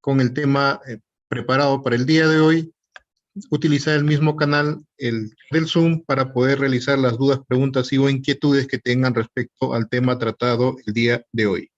con el tema preparado para el día de hoy, utilizar el mismo canal el del Zoom para poder realizar las dudas, preguntas y o inquietudes que tengan respecto al tema tratado el día de hoy.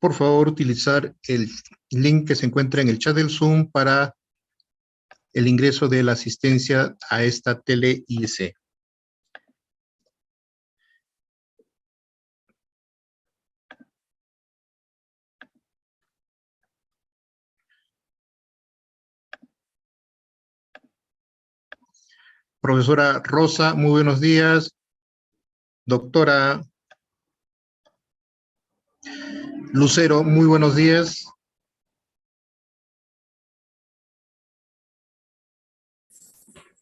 Por favor, utilizar el link que se encuentra en el chat del Zoom para el ingreso de la asistencia a esta tele IEC. Profesora Rosa, muy buenos días. Doctora Lucero, muy buenos días.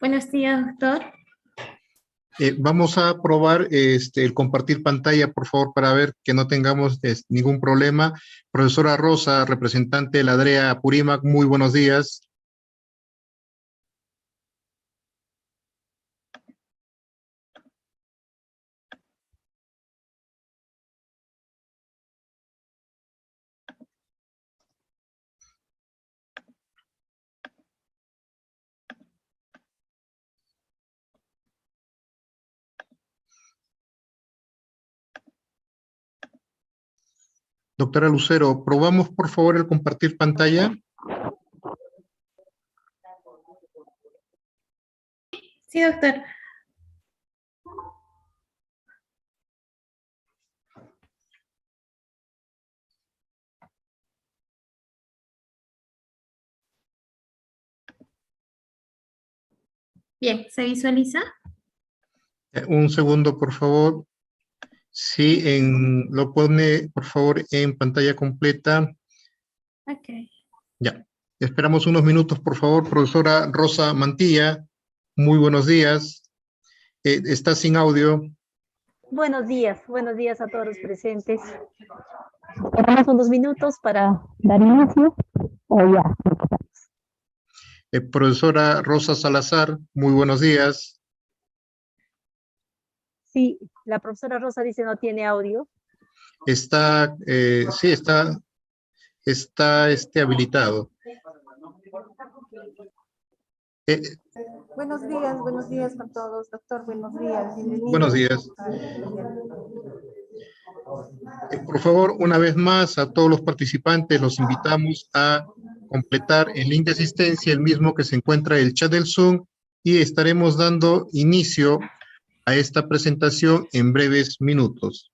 Buenos días, doctor. Vamos a probar el compartir pantalla, por favor, para ver que no tengamos ningún problema. Profesora Rosa, representante de la DREA Apurímac, muy buenos días. Doctora Lucero, probamos, por favor, el compartir pantalla. Sí, doctor. Bien, ¿se visualiza? Un segundo, por favor. Sí, lo pone, por favor, en pantalla completa. Ok. Ya. Esperamos unos minutos, por favor. Profesora Rosa Mantilla, muy buenos días. Está sin audio. Buenos días a todos los presentes. Esperamos unos minutos para dar inicio. O ya. Profesora Rosa Salazar, muy buenos días. Sí, la profesora Rosa dice no tiene audio. Está, sí, está habilitado. Buenos días con todos, doctor, buenos días, bienvenido. Buenos días. Por favor, una vez más, a todos los participantes los invitamos a completar el link de asistencia, el mismo que se encuentra en el chat del Zoom, y estaremos dando inicio a esta presentación en breves minutos.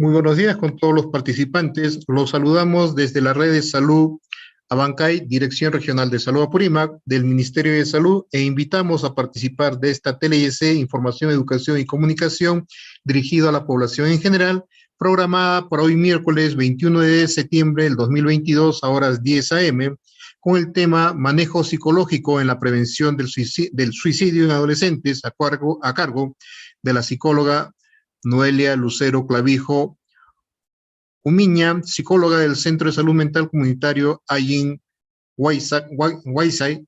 Muy buenos días con todos los participantes. Los saludamos desde la red de salud Abancay, Dirección Regional de Salud Apurímac, del Ministerio de Salud, e invitamos a participar de esta TLC Información, Educación y Comunicación dirigido a la población en general, programada para hoy miércoles 21 de septiembre del 2022 a horas 10 a.m., con el tema Manejo Psicológico en la Prevención del Suicidio en Adolescentes, a cargo de la psicóloga Noelia Lucero Clavijo Umiña, psicóloga del Centro de Salud Mental Comunitario Ayin Huaysay,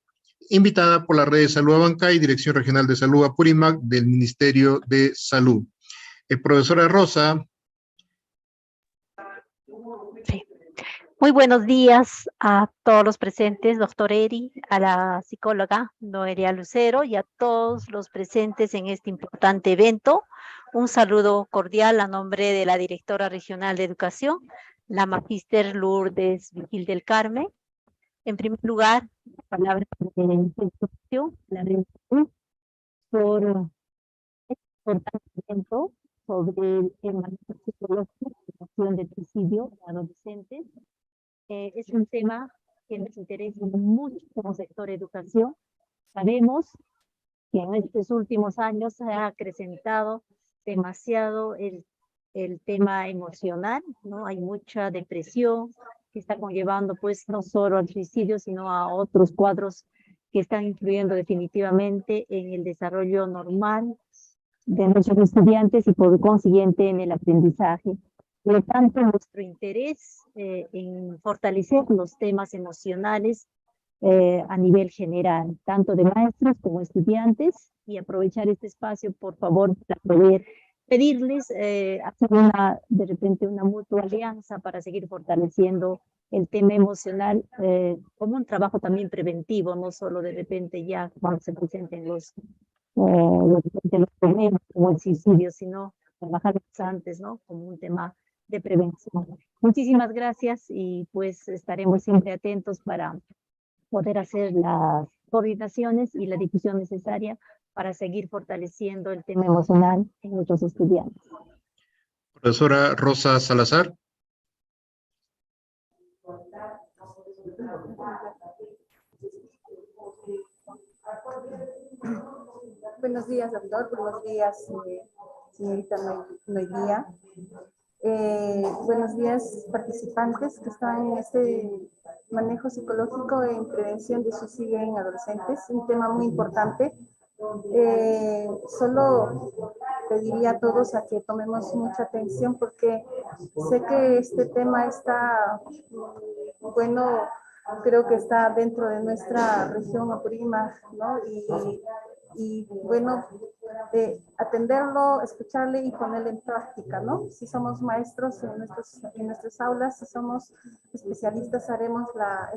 invitada por la Red de Salud Abancay, Dirección Regional de Salud Apurímac del Ministerio de Salud. Profesora Rosa. Sí. Muy buenos días a todos los presentes, doctor Eri, a la psicóloga Noelia Lucero y a todos los presentes en este importante evento. Un saludo cordial a nombre de la Directora Regional de Educación, la Magíster Lourdes Vigil del Carmen. En primer lugar, palabras de introducción, la agradecemos por este importante evento sobre el manejo psicológico y prevención del suicidio en adolescentes. Es un tema que nos interesa mucho como sector educación. Sabemos que en estos últimos años se ha acrecentado demasiado el tema emocional, ¿no? Hay mucha depresión que está conllevando pues no solo al suicidio, sino a otros cuadros que están influyendo definitivamente en el desarrollo normal de nuestros estudiantes y por consiguiente en el aprendizaje. Por lo tanto, nuestro interés en fortalecer los temas emocionales a nivel general, tanto de maestros como estudiantes, y aprovechar este espacio, por favor, para poder pedirles hacer de repente una mutua alianza para seguir fortaleciendo el tema emocional como un trabajo también preventivo, no solo de repente ya cuando se presenten los problemas como el suicidio, sino trabajar antes, ¿no? Como un tema de prevención. Muchísimas gracias y pues estaremos siempre atentos para poder hacer las coordinaciones y la difusión necesaria para seguir fortaleciendo el tema emocional en nuestros estudiantes. Profesora Rosa Salazar. Buenos días, doctor. Buenos días, señorita Noelia. Buenos días, participantes que están en este manejo psicológico en prevención de suicidio en adolescentes, un tema muy importante. Solo pediría a todos a que tomemos mucha atención porque sé que este tema está, bueno, creo que está dentro de nuestra región Apurímac, ¿no? Y bueno, atenderlo, escucharle y ponerlo en práctica, ¿no? Si somos maestros en nuestras aulas, si somos especialistas, haremos la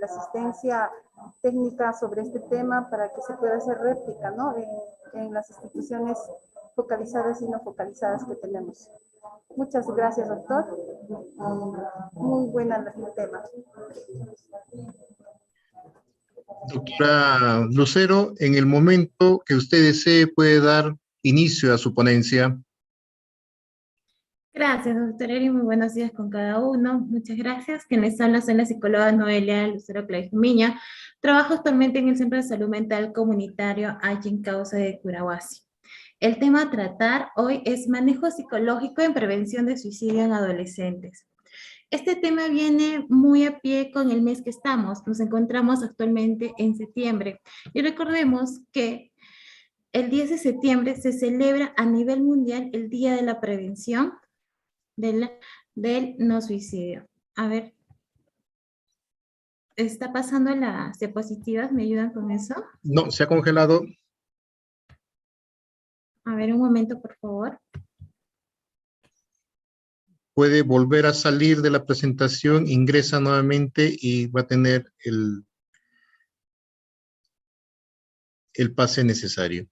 asistencia técnica sobre este tema para que se pueda hacer réplica, ¿no? En las instituciones focalizadas y no focalizadas que tenemos. Muchas gracias, doctor. Muy buena el tema. Doctora Lucero, en el momento que usted desee puede dar inicio a su ponencia. Gracias, doctor Eri. Muy buenos días con cada uno. Muchas gracias. Quienes hablan son la psicóloga Noelia Lucero Clavijo Umiña. Trabajo actualmente en el Centro de Salud Mental Comunitario Ayin Causa de Curahuasi. El tema a tratar hoy es manejo psicológico en prevención de suicidio en adolescentes. Este tema viene muy a pie con el mes que estamos. Nos encontramos actualmente en septiembre. Y recordemos que el 10 de septiembre se celebra a nivel mundial el Día de la Prevención del no suicidio. A ver. ¿Está pasando las diapositivas? ¿Me ayudan con eso? No, se ha congelado. A ver, un momento, por favor. Puede volver a salir de la presentación, ingresa nuevamente y va a tener el pase necesario.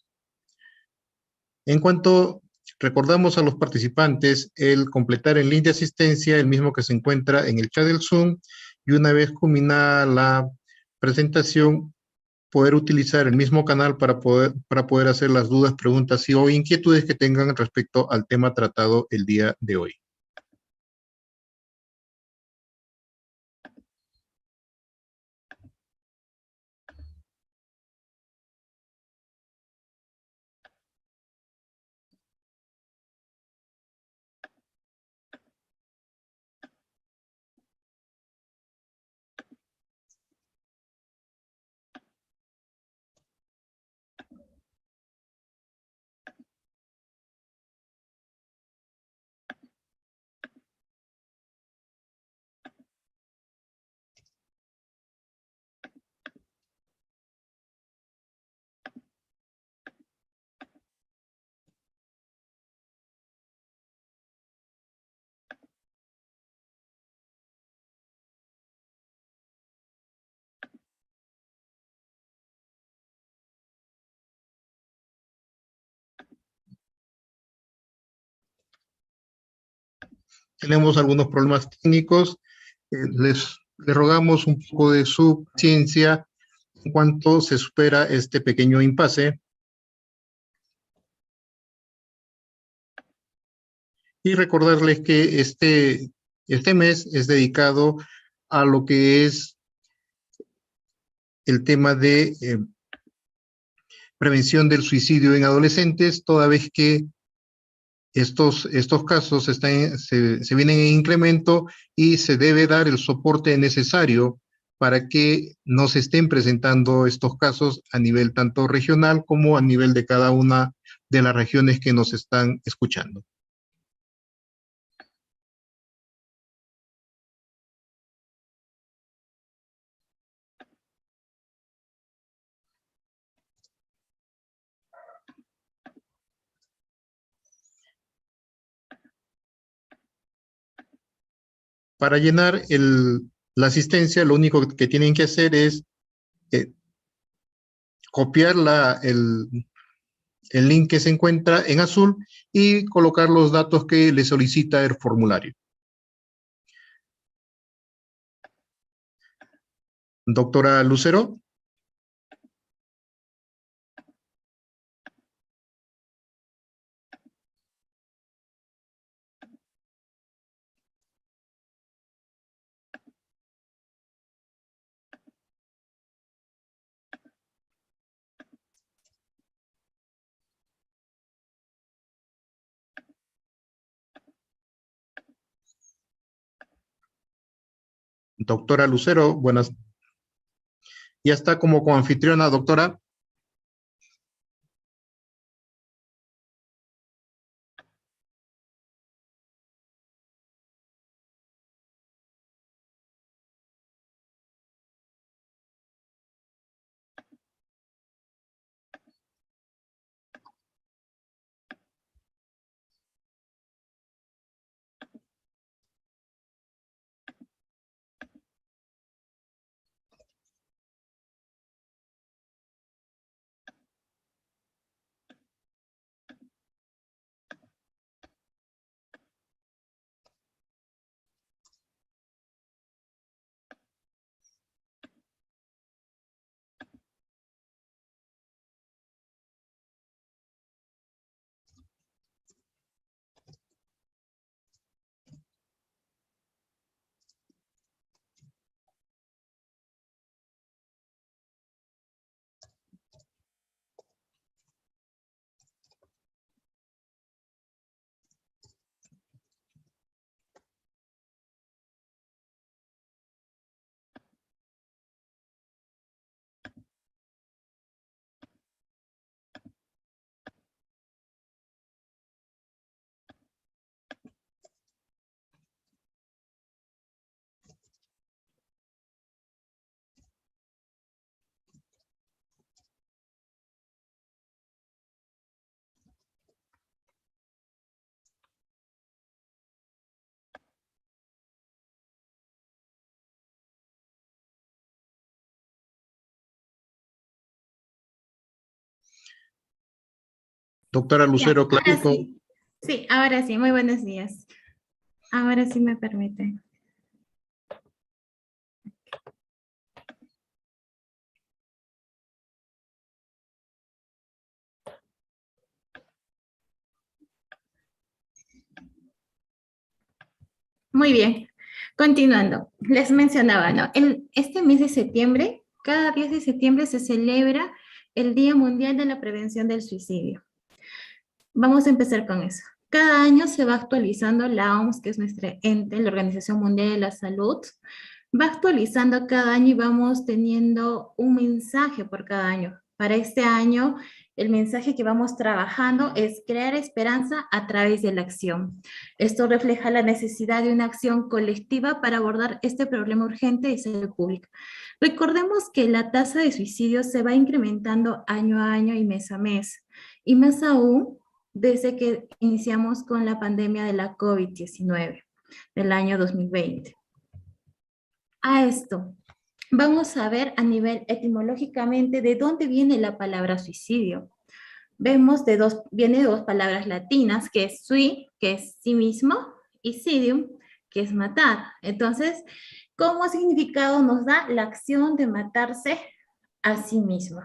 En cuanto recordamos a los participantes, el completar el link de asistencia, el mismo que se encuentra en el chat del Zoom, y una vez culminada la presentación, poder utilizar el mismo canal para poder hacer las dudas, preguntas o inquietudes que tengan respecto al tema tratado el día de hoy. Tenemos algunos problemas técnicos. Les rogamos un poco de su paciencia en cuanto se supera este pequeño impasse. Y recordarles que este mes es dedicado a lo que es el tema de prevención del suicidio en adolescentes, toda vez que estos casos se vienen en incremento y se debe dar el soporte necesario para que no se estén presentando estos casos a nivel tanto regional como a nivel de cada una de las regiones que nos están escuchando. Para llenar la asistencia, lo único que tienen que hacer es copiar el link que se encuentra en azul y colocar los datos que le solicita el formulario. Doctora Lucero. Doctora Lucero, buenas. Ya está como coanfitriona, doctora. Doctora Lucero, clarito. Sí, ahora sí, muy buenos días. Ahora sí me permite. Muy bien. Continuando, les mencionaba, ¿no? Este mes de septiembre, cada 10 de septiembre se celebra el Día Mundial de la Prevención del Suicidio. Vamos a empezar con eso. Cada año se va actualizando la OMS, que es nuestra ente, la Organización Mundial de la Salud, va actualizando cada año y vamos teniendo un mensaje por cada año. Para este año, el mensaje que vamos trabajando es crear esperanza a través de la acción. Esto refleja la necesidad de una acción colectiva para abordar este problema urgente de salud pública. Recordemos que la tasa de suicidio se va incrementando año a año y mes a mes, y más aún desde que iniciamos con la pandemia de la COVID-19 del año 2020. A esto, vamos a ver a nivel etimológicamente de dónde viene la palabra suicidio. Vemos viene de dos palabras latinas, que es sui, que es sí mismo, y sidium, que es matar. Entonces, como significado nos da la acción de matarse a sí mismo.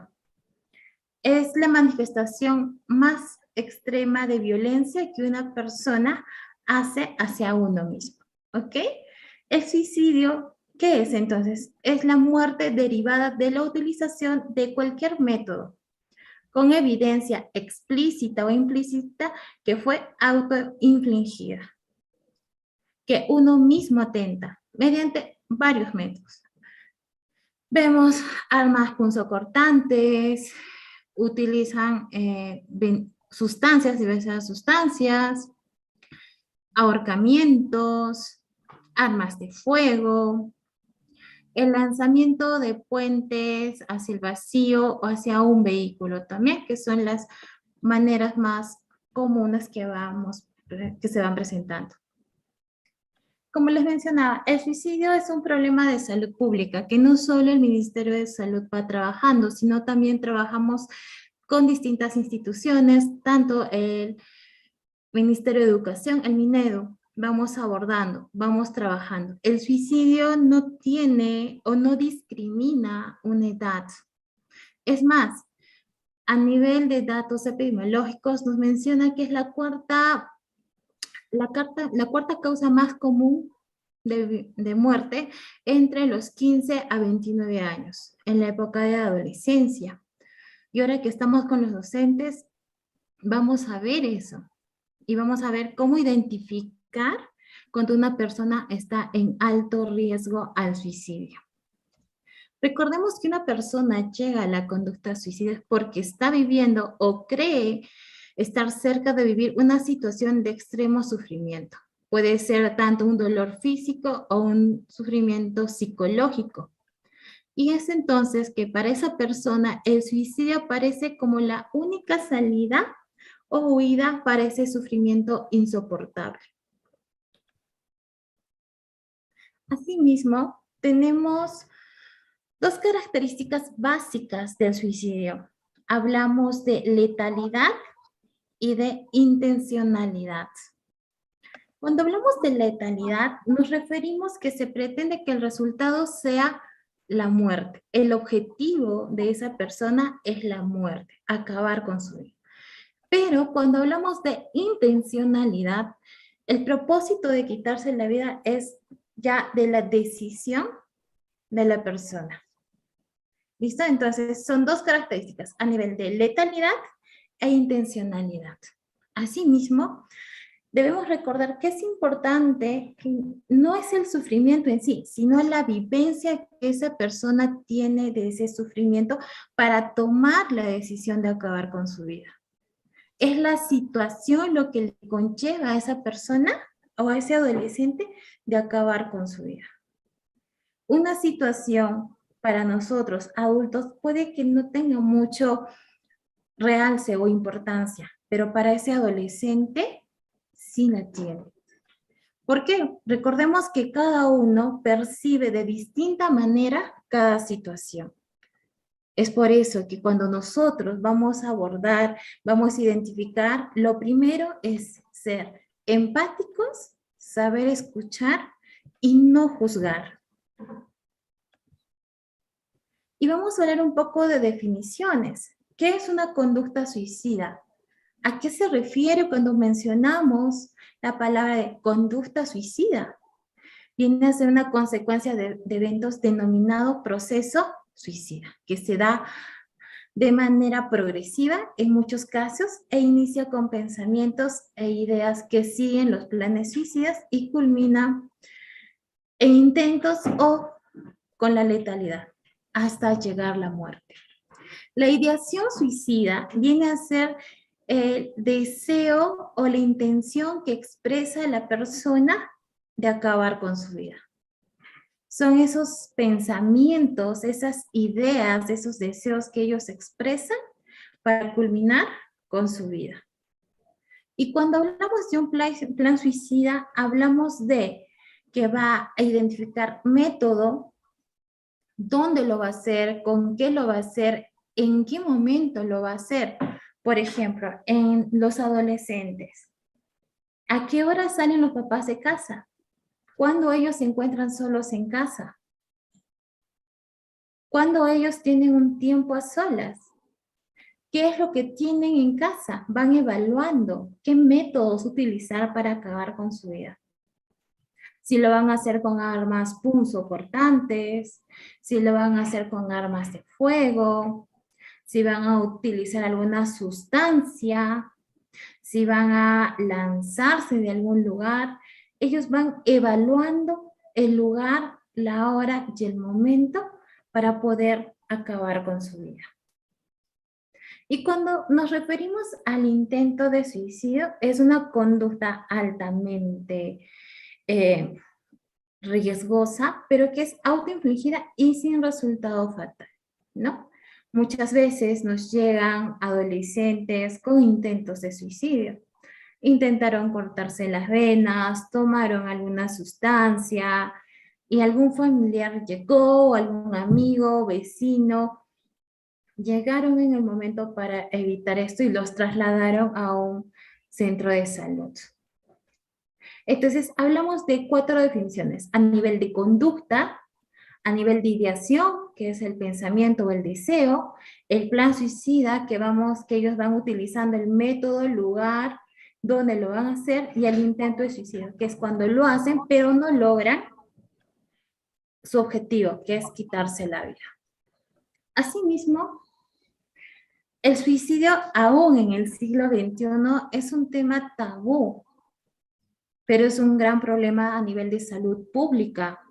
Es la manifestación más extrema de violencia que una persona hace hacia uno mismo, ¿ok? El suicidio, ¿qué es entonces? Es la muerte derivada de la utilización de cualquier método, con evidencia explícita o implícita que fue autoinfligida, que uno mismo atenta, mediante varios métodos. Vemos armas punzocortantes, utilizan sustancias, diversas sustancias, ahorcamientos, armas de fuego, el lanzamiento de puentes hacia el vacío o hacia un vehículo también, que son las maneras más comunes que se van presentando. Como les mencionaba, el suicidio es un problema de salud pública, que no solo el Ministerio de Salud va trabajando, sino también trabajamos con distintas instituciones, tanto el Ministerio de Educación, el Minedu, vamos abordando, vamos trabajando. El suicidio no tiene o no discrimina una edad. Es más, a nivel de datos epidemiológicos nos menciona que es la cuarta causa más común de muerte entre los 15 a 29 años, en la época de adolescencia. Y ahora que estamos con los docentes, vamos a ver eso. Y vamos a ver cómo identificar cuando una persona está en alto riesgo al suicidio. Recordemos que una persona llega a la conducta suicida porque está viviendo o cree estar cerca de vivir una situación de extremo sufrimiento. Puede ser tanto un dolor físico o un sufrimiento psicológico. Y es entonces que para esa persona el suicidio parece como la única salida o huida para ese sufrimiento insoportable. Asimismo, tenemos dos características básicas del suicidio. Hablamos de letalidad y de intencionalidad. Cuando hablamos de letalidad, nos referimos que se pretende que el resultado sea la muerte. El objetivo de esa persona es la muerte, acabar con su vida. Pero cuando hablamos de intencionalidad, el propósito de quitarse la vida es ya de la decisión de la persona. ¿Listo? Entonces son dos características a nivel de letalidad e intencionalidad. Asimismo, debemos recordar que es importante que no es el sufrimiento en sí, sino la vivencia que esa persona tiene de ese sufrimiento para tomar la decisión de acabar con su vida. Es la situación lo que le conlleva a esa persona o a ese adolescente de acabar con su vida. Una situación para nosotros adultos puede que no tenga mucho realce o importancia, pero para ese adolescente sí la tiene. ¿Por qué? Recordemos que cada uno percibe de distinta manera cada situación. Es por eso que cuando nosotros vamos a abordar, vamos a identificar, lo primero es ser empáticos, saber escuchar y no juzgar. Y vamos a hablar un poco de definiciones. ¿Qué es una conducta suicida? ¿A qué se refiere cuando mencionamos la palabra de conducta suicida? viene a ser una consecuencia de eventos denominado proceso suicida, que se da de manera progresiva en muchos casos e inicia con pensamientos e ideas que siguen los planes suicidas y culmina en intentos o con la letalidad hasta llegar a la muerte. La ideación suicida viene a ser el deseo o la intención que expresa la persona de acabar con su vida. Son esos pensamientos, esas ideas, esos deseos que ellos expresan para culminar con su vida. Y cuando hablamos de un plan suicida, hablamos de que va a identificar método, dónde lo va a hacer, con qué lo va a hacer, en qué momento lo va a hacer. Por ejemplo, en los adolescentes, ¿a qué hora salen los papás de casa? ¿Cuándo ellos se encuentran solos en casa? ¿Cuándo ellos tienen un tiempo a solas? ¿Qué es lo que tienen en casa? Van evaluando qué métodos utilizar para acabar con su vida. Si lo van a hacer con armas punzocortantes, si lo van a hacer con armas de fuego, si van a utilizar alguna sustancia, si van a lanzarse de algún lugar. Ellos van evaluando el lugar, la hora y el momento para poder acabar con su vida. Y cuando nos referimos al intento de suicidio, es una conducta altamente riesgosa, pero que es autoinfligida y sin resultado fatal, ¿no? Muchas veces nos llegan adolescentes con intentos de suicidio. Intentaron cortarse las venas, tomaron alguna sustancia y algún familiar llegó, algún amigo, vecino, llegaron en el momento para evitar esto y los trasladaron a un centro de salud. Entonces, hablamos de 4 definiciones: a nivel de conducta, a nivel de ideación, que es el pensamiento o el deseo, el plan suicida, que ellos van utilizando el método, el lugar, donde lo van a hacer, y el intento de suicidio, que es cuando lo hacen, pero no logran su objetivo, que es quitarse la vida. Asimismo, el suicidio aún en el siglo XXI es un tema tabú, pero es un gran problema a nivel de salud pública,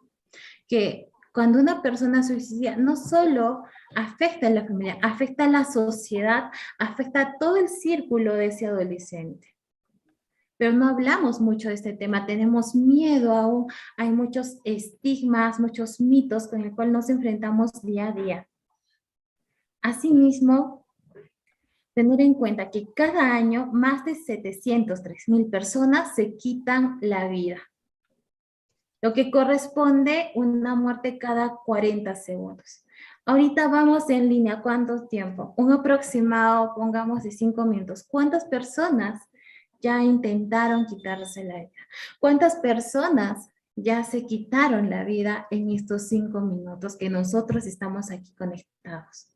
que cuando una persona suicida no solo afecta a la familia, afecta a la sociedad, afecta a todo el círculo de ese adolescente. Pero no hablamos mucho de este tema, tenemos miedo aún, hay muchos estigmas, muchos mitos con el cual nos enfrentamos día a día. Asimismo, tener en cuenta que cada año más de 703,000 personas se quitan la vida, lo que corresponde a una muerte cada 40 segundos. Ahorita vamos en línea, ¿cuánto tiempo? Un aproximado, pongamos de 5 minutos. ¿Cuántas personas ya intentaron quitarse la vida? ¿Cuántas personas ya se quitaron la vida en estos 5 minutos que nosotros estamos aquí conectados?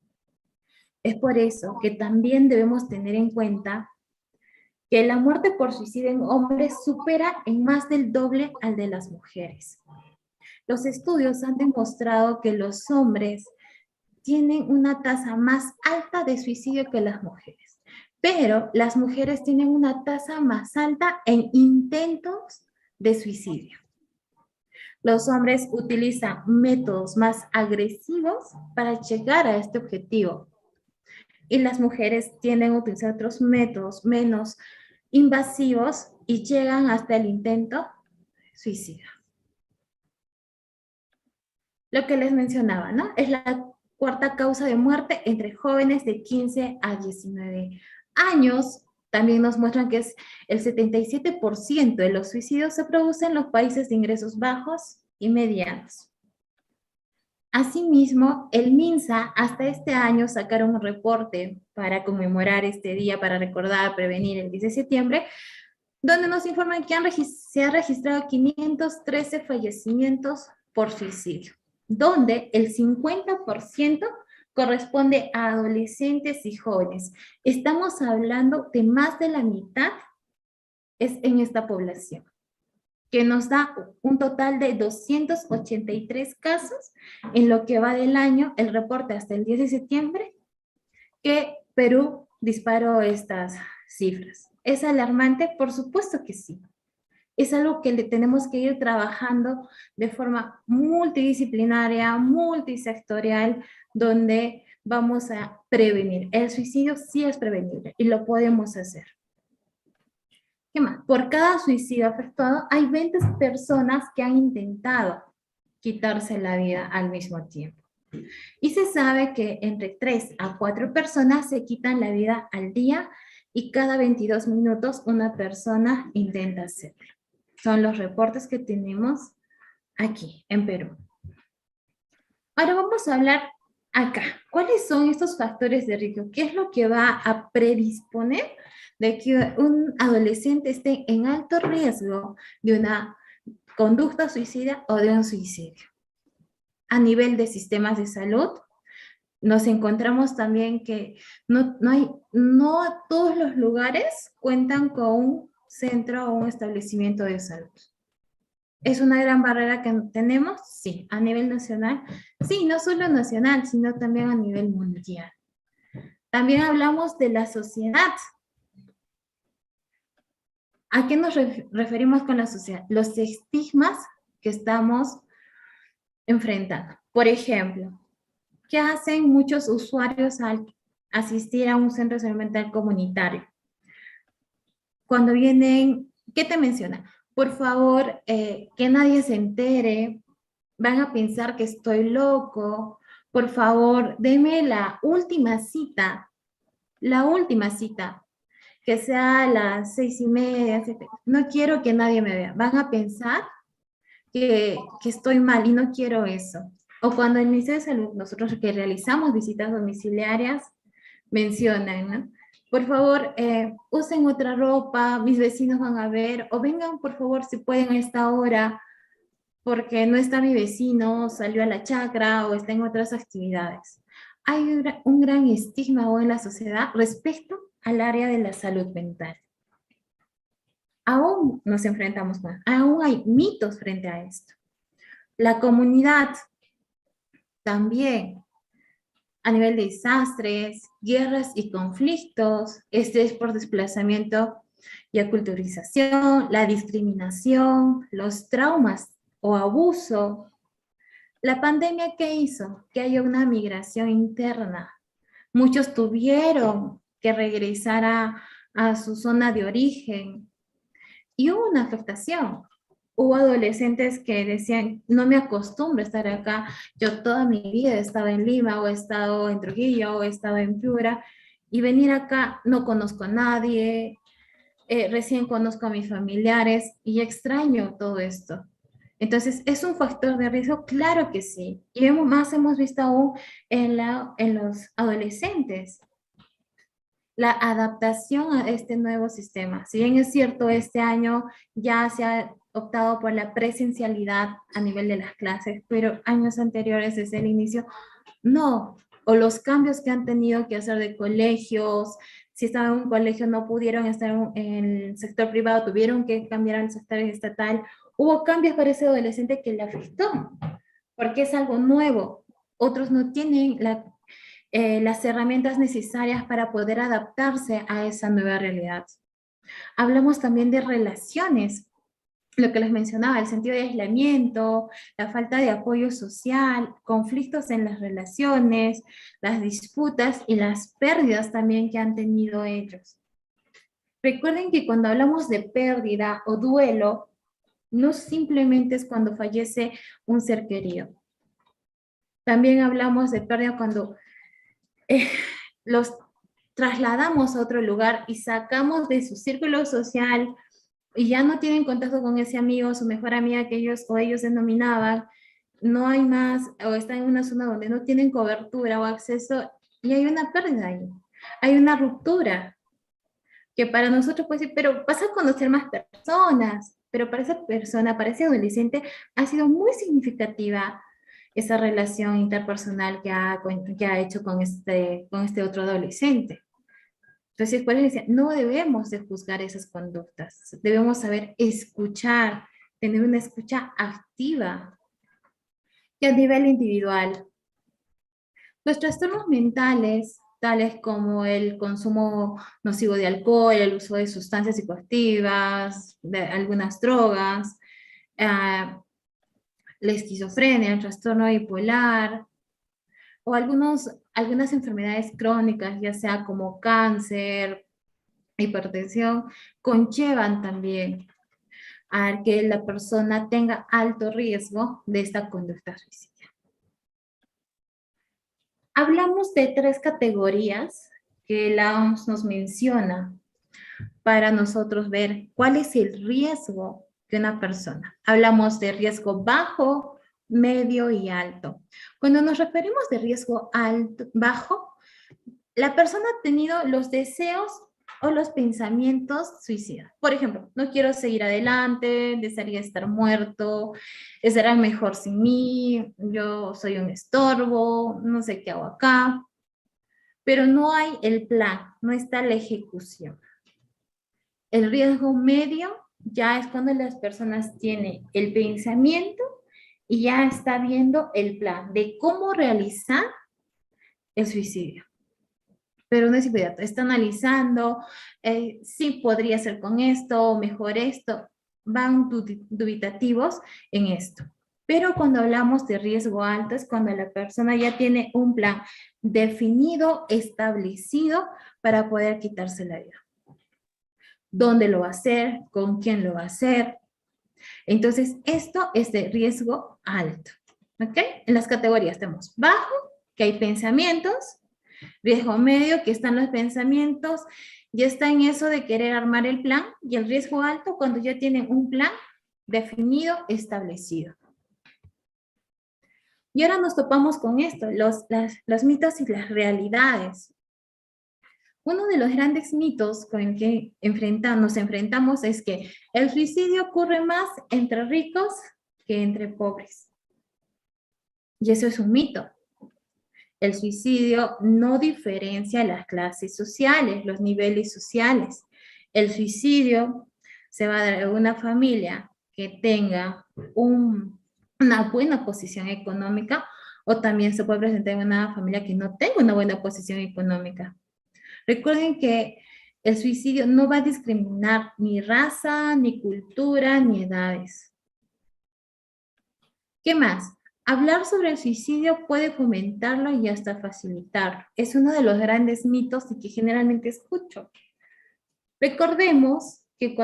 Es por eso que también debemos tener en cuenta que la muerte por suicidio en hombres supera en más del doble al de las mujeres. Los estudios han demostrado que los hombres tienen una tasa más alta de suicidio que las mujeres, pero las mujeres tienen una tasa más alta en intentos de suicidio. Los hombres utilizan métodos más agresivos para llegar a este objetivo, y las mujeres tienden a utilizar otros métodos menos invasivos y llegan hasta el intento suicida. Lo que les mencionaba, ¿no? Es la 4ª causa de muerte entre jóvenes de 15 a 19 años. También nos muestran que es el 77% de los suicidios se producen en los países de ingresos bajos y medianos. Asimismo, el MINSA hasta este año sacaron un reporte para conmemorar este día, para recordar, prevenir el 10 de septiembre, donde nos informan que se ha registrado 513 fallecimientos por suicidio, donde el 50% corresponde a adolescentes y jóvenes. Estamos hablando de más de la mitad es en esta población. que nos da un total de 283 casos en lo que va del año, el reporte hasta el 10 de septiembre, que Perú disparó estas cifras. ¿Es alarmante? Por supuesto que sí. Es algo que le tenemos que ir trabajando de forma multidisciplinaria, multisectorial, donde vamos a prevenir. El suicidio sí es prevenible y lo podemos hacer. ¿Qué más? Por cada suicidio efectuado, hay 20 personas que han intentado quitarse la vida al mismo tiempo. Y se sabe que entre 3 a 4 personas se quitan la vida al día y cada 22 minutos una persona intenta hacerlo. Son los reportes que tenemos aquí en Perú. Ahora vamos a hablar acá. ¿Cuáles son estos factores de riesgo? ¿Qué es lo que va a predisponer de que un adolescente esté en alto riesgo de una conducta suicida o de un suicidio? A nivel de sistemas de salud, nos encontramos también que no todos los lugares cuentan con un centro o un establecimiento de salud. ¿Es una gran barrera que tenemos? Sí, a nivel nacional. Sí, no solo nacional, sino también a nivel mundial. También hablamos de la sociedad. ¿A qué nos referimos con la sociedad? Los estigmas que estamos enfrentando. Por ejemplo, ¿qué hacen muchos usuarios al asistir a un centro de salud mental comunitario? Cuando vienen, ¿qué te menciona? Por favor, que nadie se entere, van a pensar que estoy loco, por favor, deme la última cita, que sea a las 6:30, 7. No quiero que nadie me vea, van a pensar que estoy mal y no quiero eso. O cuando en el Ministerio de Salud, nosotros que realizamos visitas domiciliarias, mencionan, ¿no? Por favor, usen otra ropa, mis vecinos van a ver, o vengan por favor si pueden a esta hora, porque no está mi vecino, salió a la chacra o está en otras actividades. Hay un gran estigma hoy en la sociedad respecto al área de la salud mental. Aún nos enfrentamos con, aún hay mitos frente a esto. La comunidad también, a nivel de desastres, guerras y conflictos, estrés por desplazamiento y aculturización, la discriminación, los traumas o abuso. La pandemia, ¿qué hizo? Que haya una migración interna. Muchos tuvieron que regresar a su zona de origen y hubo una afectación. Hubo adolescentes que decían, no me acostumbro a estar acá, yo toda mi vida he estado en Lima, o he estado en Trujillo, o he estado en Piura, y venir acá no conozco a nadie, recién conozco a mis familiares, y extraño todo esto. Entonces, ¿es un factor de riesgo? Claro que sí, y hemos visto aún en los adolescentes. La adaptación a este nuevo sistema. Si bien es cierto, este año ya se ha optado por la presencialidad a nivel de las clases, pero años anteriores, desde el inicio, no. O los cambios que han tenido que hacer de colegios, si estaban en un colegio no pudieron estar en el sector privado, tuvieron que cambiar al sector estatal. Hubo cambios para ese adolescente que le afectó, porque es algo nuevo. Otros no tienen las herramientas necesarias para poder adaptarse a esa nueva realidad. Hablamos también de relaciones, lo que les mencionaba, el sentido de aislamiento, la falta de apoyo social, conflictos en las relaciones, las disputas y las pérdidas también que han tenido ellos. Recuerden que cuando hablamos de pérdida o duelo, no simplemente es cuando fallece un ser querido. También hablamos de pérdida cuando los trasladamos a otro lugar y sacamos de su círculo social y ya no tienen contacto con ese amigo, su mejor amiga que ellos o ellos denominaban, no hay más, o están en una zona donde no tienen cobertura o acceso, y hay una pérdida ahí, hay una ruptura, que para nosotros puede ser, pero vas a conocer más personas, pero para esa persona, para ese adolescente, ha sido muy significativa esa relación interpersonal que ha hecho con este otro adolescente. Entonces, por eso decía, no debemos de juzgar esas conductas, debemos saber escuchar tener una escucha activa y a nivel individual. Los trastornos mentales, tales como el consumo nocivo de alcohol, el uso de sustancias psicoactivas, de algunas drogas, la esquizofrenia, el trastorno bipolar, o algunas enfermedades crónicas, ya sea como cáncer, hipertensión, conllevan también a que la persona tenga alto riesgo de esta conducta suicida. Hablamos de 3 categorías que la OMS nos menciona para nosotros ver cuál es el riesgo de una persona. Hablamos de riesgo bajo, medio y alto. Cuando nos referimos de riesgo bajo, la persona ha tenido los deseos o los pensamientos suicidas. Por ejemplo, no quiero seguir adelante, desearía estar muerto, será mejor sin mí, yo soy un estorbo, no sé qué hago acá. Pero no hay el plan, no está la ejecución. El riesgo medio ya es cuando las personas tienen el pensamiento y ya está viendo el plan de cómo realizar el suicidio. Pero no es inmediato, está analizando, sí podría ser con esto, o mejor esto, van dubitativos en esto. Pero cuando hablamos de riesgo alto es cuando la persona ya tiene un plan definido, establecido para poder quitarse la vida. ¿Dónde lo va a hacer? ¿Con quién lo va a hacer? Entonces, esto es de riesgo alto. ¿Ok? En las categorías tenemos bajo, que hay pensamientos, riesgo medio, que están los pensamientos, ya está en eso de querer armar el plan, y el riesgo alto cuando ya tienen un plan definido, establecido. Y ahora nos topamos con esto, los mitos y las realidades. Uno de los grandes mitos con el que nos enfrentamos es que el suicidio ocurre más entre ricos que entre pobres. Y eso es un mito. El suicidio no diferencia las clases sociales, los niveles sociales. El suicidio se va a dar en una familia que tenga una buena posición económica, o también se puede presentar en una familia que no tenga una buena posición económica. Recuerden que el suicidio no va a discriminar ni raza, ni cultura, ni edades. ¿Qué más? Hablar sobre el suicidio puede fomentarlo y hasta facilitarlo. Es uno de los grandes mitos y que generalmente escucho. Recordemos que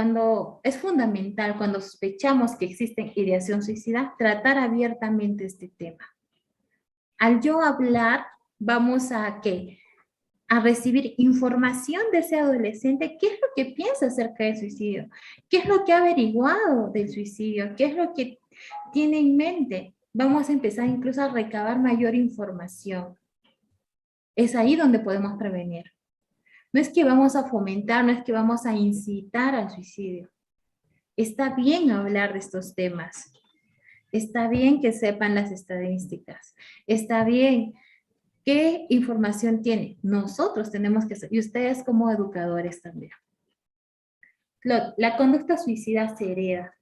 es fundamental, cuando sospechamos que existe ideación suicida, tratar abiertamente este tema. Al yo hablar, vamos a recibir información de ese adolescente, qué es lo que piensa acerca del suicidio, qué es lo que ha averiguado del suicidio, qué es lo que tiene en mente. Vamos a empezar incluso a recabar mayor información. Es ahí donde podemos prevenir. No es que vamos a fomentar, no es que vamos a incitar al suicidio. Está bien hablar de estos temas. Está bien que sepan las estadísticas. Está bien. ¿Qué información tiene? Nosotros tenemos que ser, y ustedes como educadores también. La conducta suicida se hereda.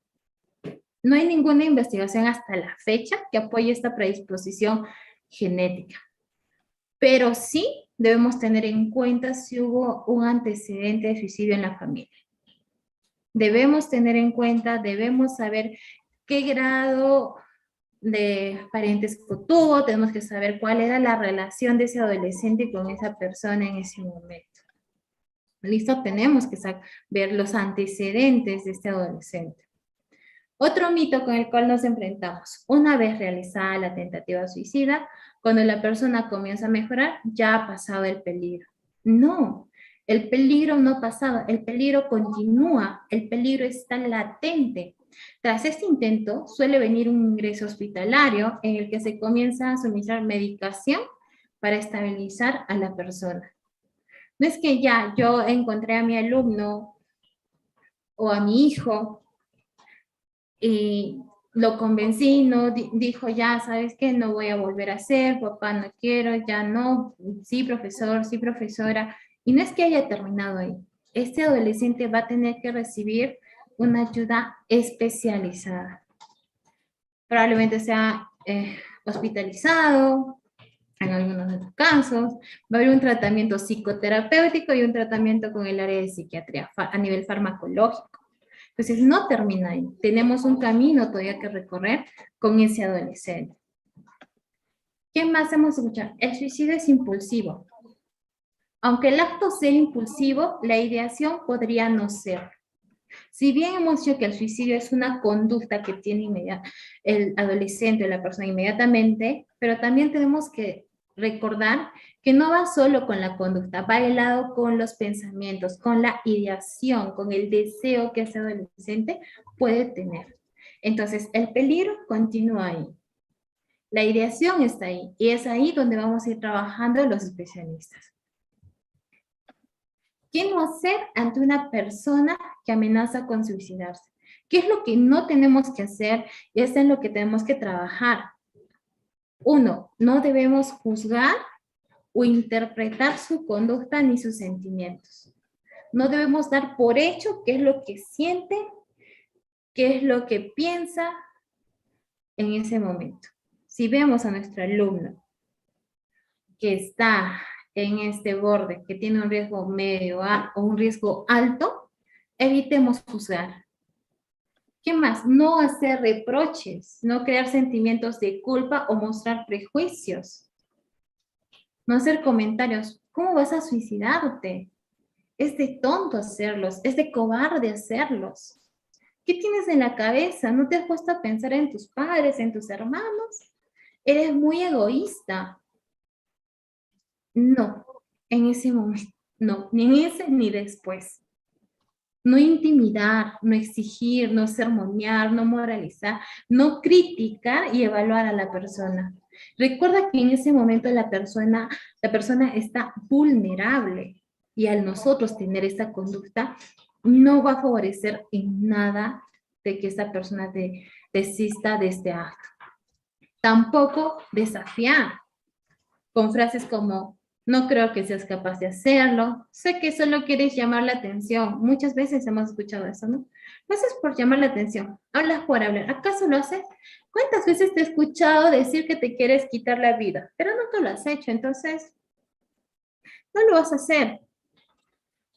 No hay ninguna investigación hasta la fecha que apoye esta predisposición genética. Pero sí debemos tener en cuenta si hubo un antecedente de suicidio en la familia. Debemos tener en cuenta, debemos saber qué grado de parentesco tuvo, tenemos que saber cuál era la relación de ese adolescente con esa persona en ese momento. ¿Listo? Tenemos que ver los antecedentes de este adolescente. Otro mito con el cual nos enfrentamos: una vez realizada la tentativa suicida, cuando la persona comienza a mejorar, ya ha pasado el peligro. No, el peligro no ha pasado, el peligro continúa, el peligro está latente. Tras este intento suele venir un ingreso hospitalario en el que se comienza a suministrar medicación para estabilizar a la persona. No es que ya yo encontré a mi alumno o a mi hijo y lo convencí, no dijo ya, ¿sabes qué? No voy a volver a hacer, papá no quiero, ya no, sí profesor, sí profesora. Y no es que haya terminado ahí. Este adolescente va a tener que recibir una ayuda especializada. Probablemente sea hospitalizado, en algunos de los casos, va a haber un tratamiento psicoterapéutico y un tratamiento con el área de psiquiatría a nivel farmacológico. Entonces no termina ahí, tenemos un camino todavía que recorrer con ese adolescente. ¿Qué más hemos escuchado? El suicidio es impulsivo. Aunque el acto sea impulsivo, la ideación podría no ser. Si bien hemos dicho que el suicidio es una conducta que tiene el adolescente o la persona inmediatamente, pero también tenemos que recordar que no va solo con la conducta, va al lado con los pensamientos, con la ideación, con el deseo que ese adolescente puede tener. Entonces, el peligro continúa ahí. La ideación está ahí, y es ahí donde vamos a ir trabajando los especialistas. ¿Qué no hacer ante una persona que amenaza con suicidarse? ¿Qué es lo que no tenemos que hacer? Y es en lo que tenemos que trabajar. Uno, no debemos juzgar o interpretar su conducta ni sus sentimientos. No debemos dar por hecho qué es lo que siente, qué es lo que piensa en ese momento. Si vemos a nuestro alumno que está en este borde, que tiene un riesgo medio o un riesgo alto, evitemos juzgar. ¿Qué más? No hacer reproches, no crear sentimientos de culpa o mostrar prejuicios. No hacer comentarios. ¿Cómo vas a suicidarte? Es de tonto hacerlos, es de cobarde hacerlos. ¿Qué tienes en la cabeza? ¿No te has puesto a pensar en tus padres, en tus hermanos? Eres muy egoísta. No, en ese momento, no, ni en ese ni después. No intimidar, no exigir, no sermonear, no moralizar, no criticar y evaluar a la persona. Recuerda que en ese momento la persona está vulnerable y al nosotros tener esta conducta no va a favorecer en nada de que esta persona desista de este acto. Tampoco desafiar con frases como no creo que seas capaz de hacerlo. Sé que solo quieres llamar la atención. Muchas veces hemos escuchado eso, ¿no? Lo haces por llamar la atención. Hablas por hablar. ¿Acaso lo haces? ¿Cuántas veces te he escuchado decir que te quieres quitar la vida? Pero nunca lo has hecho, entonces no lo vas a hacer.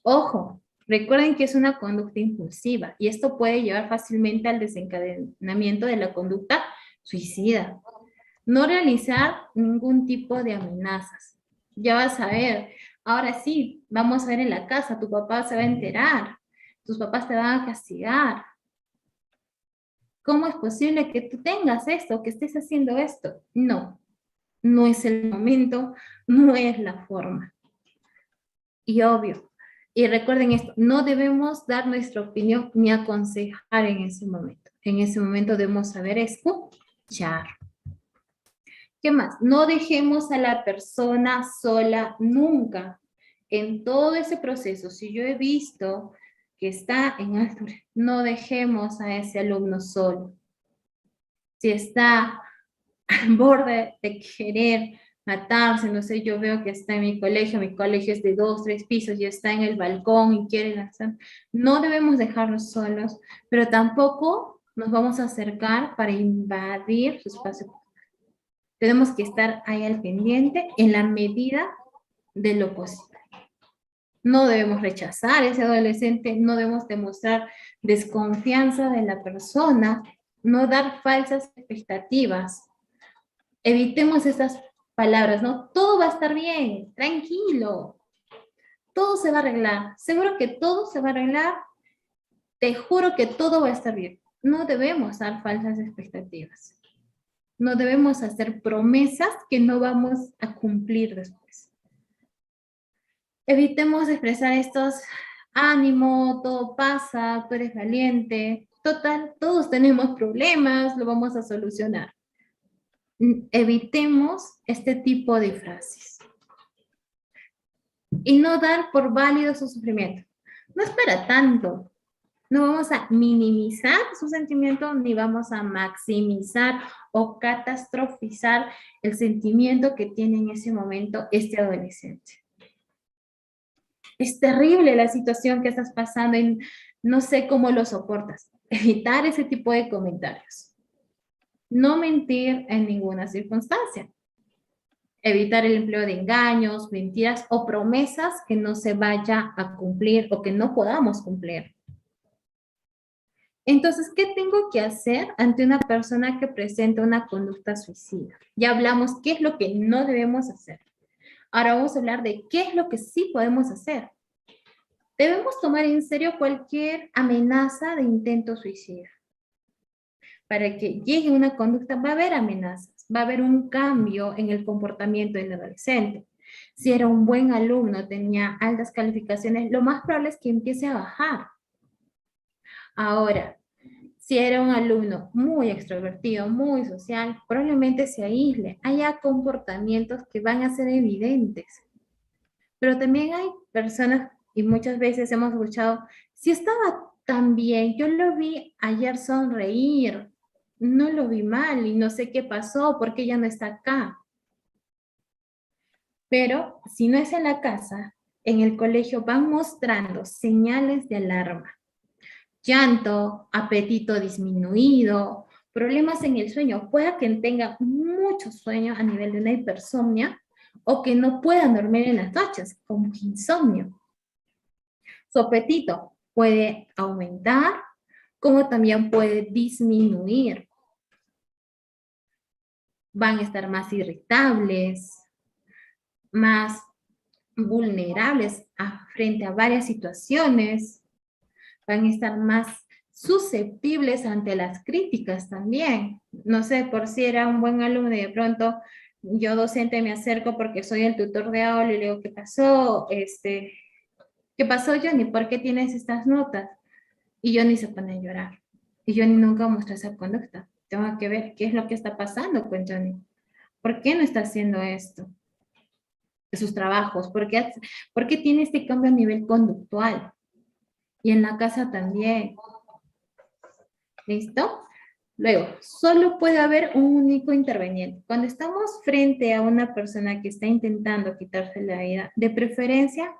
Ojo, recuerden que es una conducta impulsiva y esto puede llevar fácilmente al desencadenamiento de la conducta suicida. No realizar ningún tipo de amenazas. Ya vas a ver, ahora sí, vamos a ver en la casa, tu papá se va a enterar, tus papás te van a castigar. ¿Cómo es posible que tú tengas esto, que estés haciendo esto? No, no es el momento, no es la forma. Y obvio, y recuerden esto, no debemos dar nuestra opinión ni aconsejar en ese momento. En ese momento debemos saber escuchar. ¿Qué más? No dejemos a la persona sola nunca. En todo ese proceso, si yo he visto que está en alto, no dejemos a ese alumno solo. Si está al borde de querer matarse, no sé, yo veo que está en mi colegio es de 2, 3 pisos y está en el balcón y quiere lanzar, no debemos dejarlos solos, pero tampoco nos vamos a acercar para invadir su espacio. Tenemos que estar ahí al pendiente en la medida de lo posible. No debemos rechazar a ese adolescente, no debemos demostrar desconfianza de la persona, no dar falsas expectativas. Evitemos esas palabras, ¿no? Todo va a estar bien, tranquilo, todo se va a arreglar. Seguro que todo se va a arreglar, te juro que todo va a estar bien. No debemos dar falsas expectativas. No debemos hacer promesas que no vamos a cumplir después. Evitemos expresar estos ánimo, todo pasa, tú eres valiente. Total, todos tenemos problemas, lo vamos a solucionar. Evitemos este tipo de frases. Y no dar por válido su sufrimiento. No es para tanto. No vamos a minimizar su sentimiento ni vamos a maximizar o catastrofizar el sentimiento que tiene en ese momento este adolescente. Es terrible la situación que estás pasando y No sé cómo lo soportas. Evitar ese tipo de comentarios. No mentir en ninguna circunstancia. Evitar el empleo de engaños, mentiras o promesas que no se vaya a cumplir o que no podamos cumplir. Entonces, ¿qué tengo que hacer ante una persona que presenta una conducta suicida? Ya hablamos qué es lo que no debemos hacer. Ahora vamos a hablar de qué es lo que sí podemos hacer. Debemos tomar en serio cualquier amenaza de intento suicida. Para que llegue una conducta va a haber amenazas, va a haber un cambio en el comportamiento del adolescente. Si era un buen alumno, tenía altas calificaciones, lo más probable es que empiece a bajar. Ahora, si era un alumno muy extrovertido, muy social, probablemente se aísle. Haya comportamientos que van a ser evidentes. Pero también hay personas, y muchas veces hemos escuchado, si estaba tan bien, yo lo vi ayer sonreír, no lo vi mal y no sé qué pasó, porque ya no está acá. Pero si no es en la casa, en el colegio van mostrando señales de alarma. Llanto, apetito disminuido, problemas en el sueño. Puede que tenga mucho sueño a nivel de una hipersomnia o que no puedan dormir en las noches, como insomnio. Su apetito puede aumentar, como también puede disminuir. Van a estar más irritables, más vulnerables frente a varias situaciones, van a estar más susceptibles ante las críticas también. No sé, por si era un buen alumno y de pronto yo docente me acerco porque soy el tutor de aula y le digo, ¿qué pasó? ¿Qué pasó, Johnny? ¿Por qué tienes estas notas? Y Johnny se pone a llorar. Y Johnny nunca muestra esa conducta. Tengo que ver qué es lo que está pasando con Johnny. ¿Por qué no está haciendo esto? De sus trabajos. ¿Por qué tiene este cambio a nivel conductual? Y en la casa también. ¿Listo? Luego, solo puede haber un único interveniente. Cuando estamos frente a una persona que está intentando quitarse la vida, de preferencia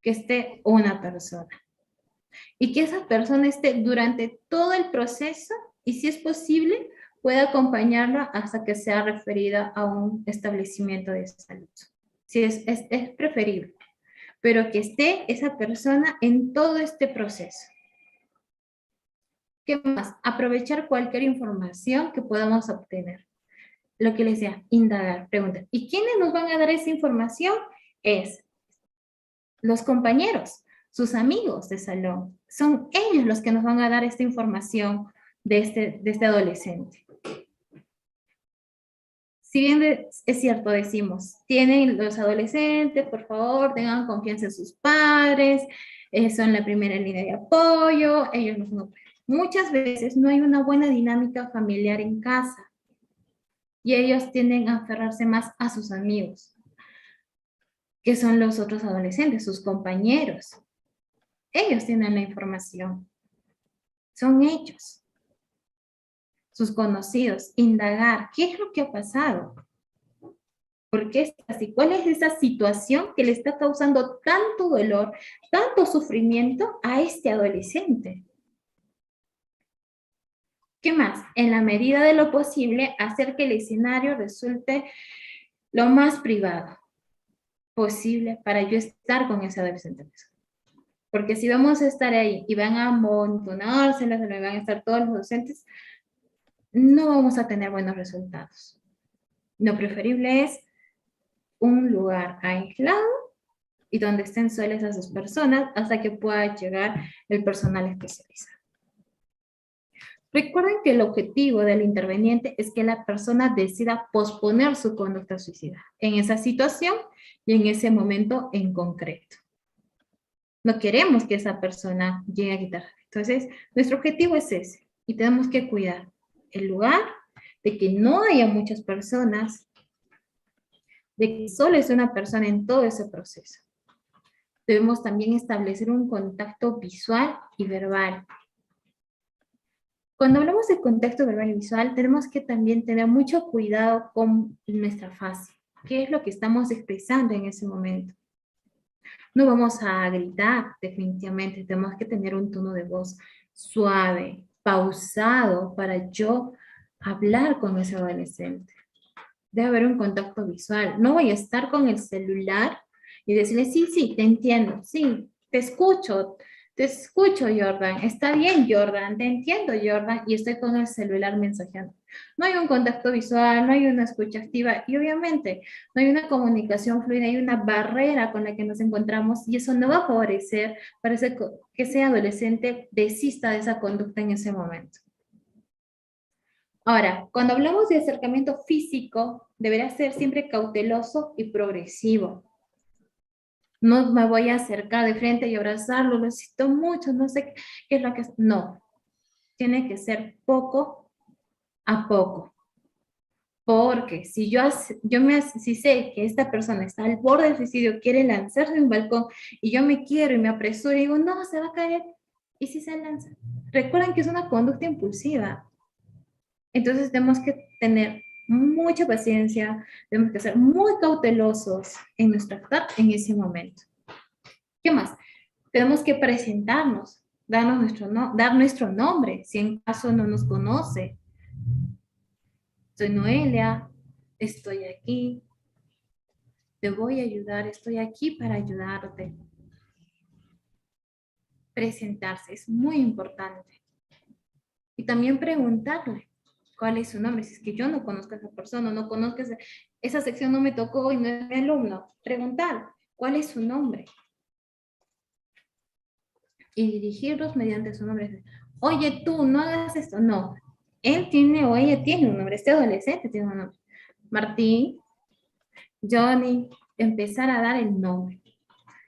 que esté una persona. Y que esa persona esté durante todo el proceso y si es posible, pueda acompañarla hasta que sea referida a un establecimiento de salud. Si es preferible, pero que esté esa persona en todo este proceso. ¿Qué más? Aprovechar cualquier información que podamos obtener. Lo que les decía, indagar, preguntar. ¿Y quiénes nos van a dar esa información? Es los compañeros, sus amigos de salón. Son ellos los que nos van a dar esta información de este adolescente. Si bien es cierto, decimos, tienen los adolescentes, por favor, tengan confianza en sus padres, son la primera línea de apoyo, ellos nos no. Muchas veces no hay una buena dinámica familiar en casa y ellos tienden a aferrarse más a sus amigos, que son los otros adolescentes, sus compañeros. Ellos tienen la información, son ellos. Sus conocidos, indagar, ¿qué es lo que ha pasado? ¿Por qué está así? ¿Cuál es esa situación que le está causando tanto dolor, tanto sufrimiento a este adolescente? ¿Qué más? En la medida de lo posible, hacer que el escenario resulte lo más privado posible para yo estar con ese adolescente. Porque si vamos a estar ahí y van a amontonárselas, van a estar todos los docentes, no vamos a tener buenos resultados. Lo preferible es un lugar aislado y donde estén solas esas personas hasta que pueda llegar el personal especializado. Recuerden que el objetivo del interveniente es que la persona decida posponer su conducta suicida en esa situación y en ese momento en concreto. No queremos que esa persona llegue a quitar. Entonces, nuestro objetivo es ese y tenemos que cuidar el lugar, de que no haya muchas personas, de que solo es una persona en todo ese proceso. Debemos también establecer un contacto visual y verbal. Cuando hablamos de contacto verbal y visual, tenemos que también tener mucho cuidado con nuestra fase. ¿Qué es lo que estamos expresando en ese momento? No vamos a gritar, definitivamente. Tenemos que tener un tono de voz suave, pausado, para yo hablar con ese adolescente. Debe haber un contacto visual. No voy a estar con el celular y decirle, sí, sí, te entiendo, sí, te escucho, Jordan. Está bien, Jordan, te entiendo, Jordan, y estoy con el celular mensajeando. No hay un contacto visual, no hay una escucha activa y obviamente no hay una comunicación fluida, hay una barrera con la que nos encontramos y eso no va a favorecer para que ese adolescente desista de esa conducta en ese momento. Ahora, cuando hablamos de acercamiento físico, deberá ser siempre cauteloso y progresivo. No me voy a acercar de frente y abrazarlo, lo necesito mucho, no sé qué es lo que es. No, tiene que ser poco a poco. Porque si si sé que esta persona está al borde del suicidio, quiere lanzarse de un balcón y yo me quiero y me apresuro y digo, no, se va a caer. ¿Y si se lanza? Recuerden que es una conducta impulsiva. Entonces tenemos que tener mucha paciencia, tenemos que ser muy cautelosos en nuestro actuar en ese momento. ¿Qué más? Tenemos que presentarnos, dar nuestro nombre, si en caso no nos conoce. Soy Noelia, estoy aquí, te voy a ayudar, estoy aquí para ayudarte. Presentarse es muy importante. Y también preguntarle cuál es su nombre. Si es que yo no conozco a esa persona, no conozco esa sección, no me tocó y no es mi alumno. Preguntar cuál es su nombre. Y dirigirlos mediante su nombre. Oye, tú, no hagas esto. No. Él tiene o ella tiene un nombre. Este adolescente tiene un nombre. Martín, Johnny, empezar a dar el nombre.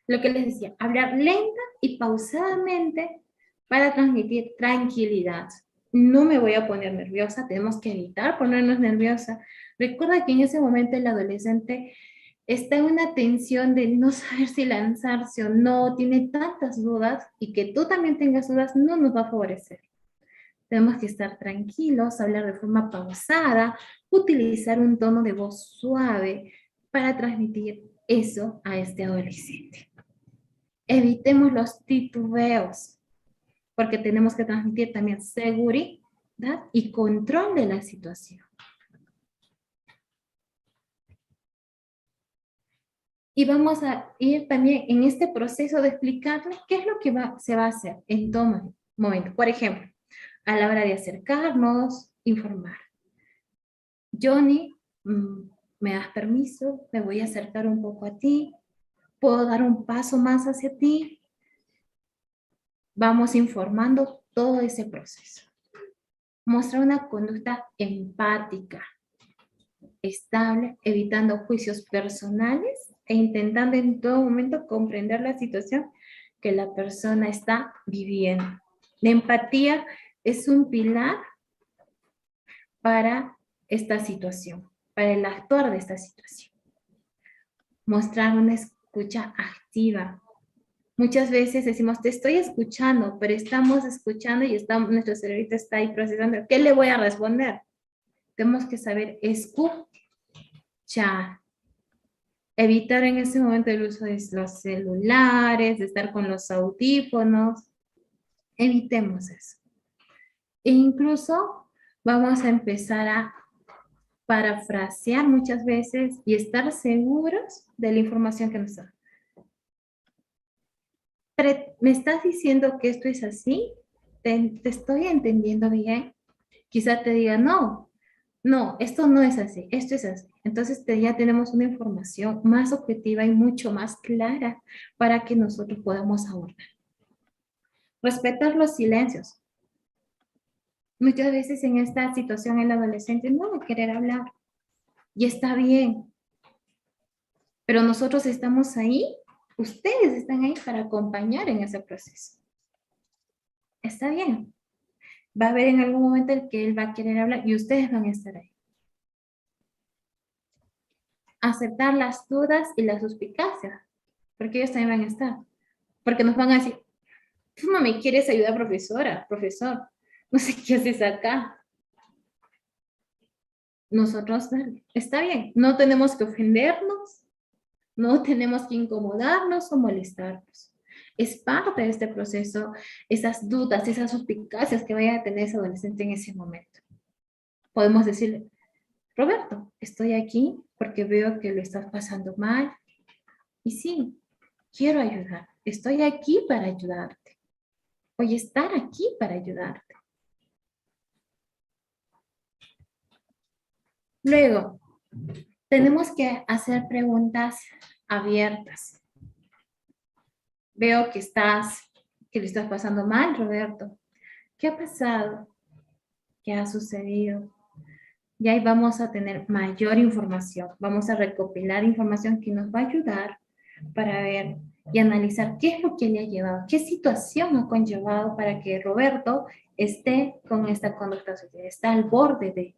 Lo que les decía, hablar lenta y pausadamente para transmitir tranquilidad. No me voy a poner nerviosa, tenemos que evitar ponernos nerviosa. Recuerda que en ese momento el adolescente está en una tensión de no saber si lanzarse o no, tiene tantas dudas y que tú también tengas dudas no nos va a favorecer. Tenemos que estar tranquilos, hablar de forma pausada, utilizar un tono de voz suave para transmitir eso a este adolescente. Evitemos los titubeos, porque tenemos que transmitir también seguridad y control de la situación. Y vamos a ir también en este proceso de explicarles qué es lo que se va a hacer en todo momento. Por ejemplo, a la hora de acercarnos, informar. Johnny, ¿me das permiso? Me voy a acercar un poco a ti. ¿Puedo dar un paso más hacia ti? Vamos informando todo ese proceso. Mostrar una conducta empática, estable, evitando juicios personales e intentando en todo momento comprender la situación que la persona está viviendo. La empatía es un pilar para esta situación, para el actuar de esta situación. Mostrar una escucha activa. Muchas veces decimos, te estoy escuchando, pero estamos escuchando y nuestro cerebrito está ahí procesando. ¿Qué le voy a responder? Tenemos que saber escuchar. Evitar en ese momento el uso de los celulares, de estar con los audífonos. Evitemos eso. E incluso vamos a empezar a parafrasear muchas veces y estar seguros de la información que nos da. ¿Me estás diciendo que esto es así? ¿Te estoy entendiendo bien? Quizá te diga, no, esto no es así, esto es así. Entonces ya tenemos una información más objetiva y mucho más clara para que nosotros podamos abordar. Respetar los silencios. Muchas veces en esta situación el adolescente no va a querer hablar y está bien. Pero nosotros estamos ahí, ustedes están ahí para acompañar en ese proceso. Está bien. Va a haber en algún momento el que él va a querer hablar y ustedes van a estar ahí. Aceptar las dudas y las suspicacias, porque ellos también van a estar. Porque nos van a decir, tú no me quieres ayudar, profesora, profesor, no sé qué haces acá. Nosotros, está bien, no tenemos que ofendernos, No tenemos que incomodarnos o molestarnos. Es parte de este proceso, esas dudas, esas suspicacias que vaya a tener ese adolescente en ese momento. Podemos decirle, Roberto, estoy aquí porque veo que lo estás pasando mal. Y sí, quiero ayudar. Estoy aquí para ayudarte. Voy a estar aquí para ayudarte. Luego, tenemos que hacer preguntas abiertas. Veo que le estás pasando mal, Roberto. ¿Qué ha pasado? ¿Qué ha sucedido? Y ahí vamos a tener mayor información. Vamos a recopilar información que nos va a ayudar para ver y analizar qué es lo que le ha llevado, qué situación ha conllevado para que Roberto esté con esta conducta suicida, está al borde de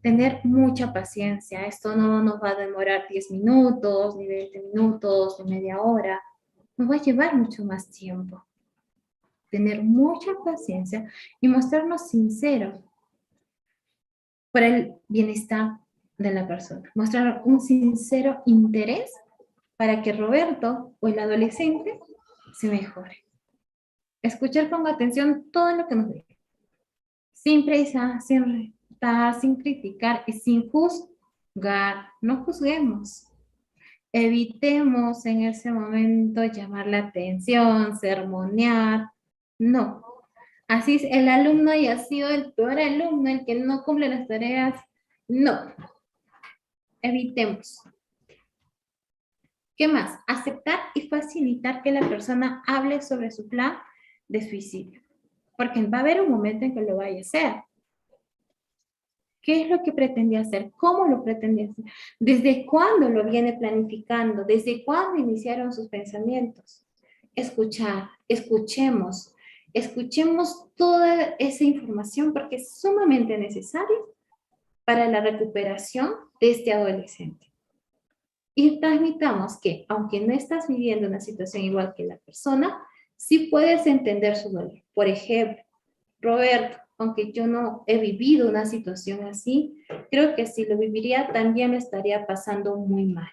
tener mucha paciencia. Esto no nos va a demorar 10 minutos, ni 20 minutos, ni media hora. Nos va a llevar mucho más tiempo. Tener mucha paciencia y mostrarnos sinceros por el bienestar de la persona. Mostrar un sincero interés para que Roberto o el adolescente se mejore. Escuchar con atención todo lo que nos dice. Sin prisa, sin retar, sin criticar y sin juzgar. No juzguemos. Evitemos en ese momento llamar la atención, sermonear. No. Así es, el alumno haya sido el peor alumno, el que no cumple las tareas. No. Evitemos. ¿Qué más? Aceptar y facilitar que la persona hable sobre su plan de suicidio. Porque va a haber un momento en que lo vaya a hacer. ¿Qué es lo que pretendía hacer? ¿Cómo lo pretendía hacer? ¿Desde cuándo lo viene planificando? ¿Desde cuándo iniciaron sus pensamientos? Escuchar, escuchemos toda esa información porque es sumamente necesaria para la recuperación de este adolescente. Y transmitamos que, aunque no estás viviendo una situación igual que la persona, sí puedes entender su dolor. Por ejemplo, Roberto, aunque yo no he vivido una situación así, creo que si lo viviría también me estaría pasando muy mal.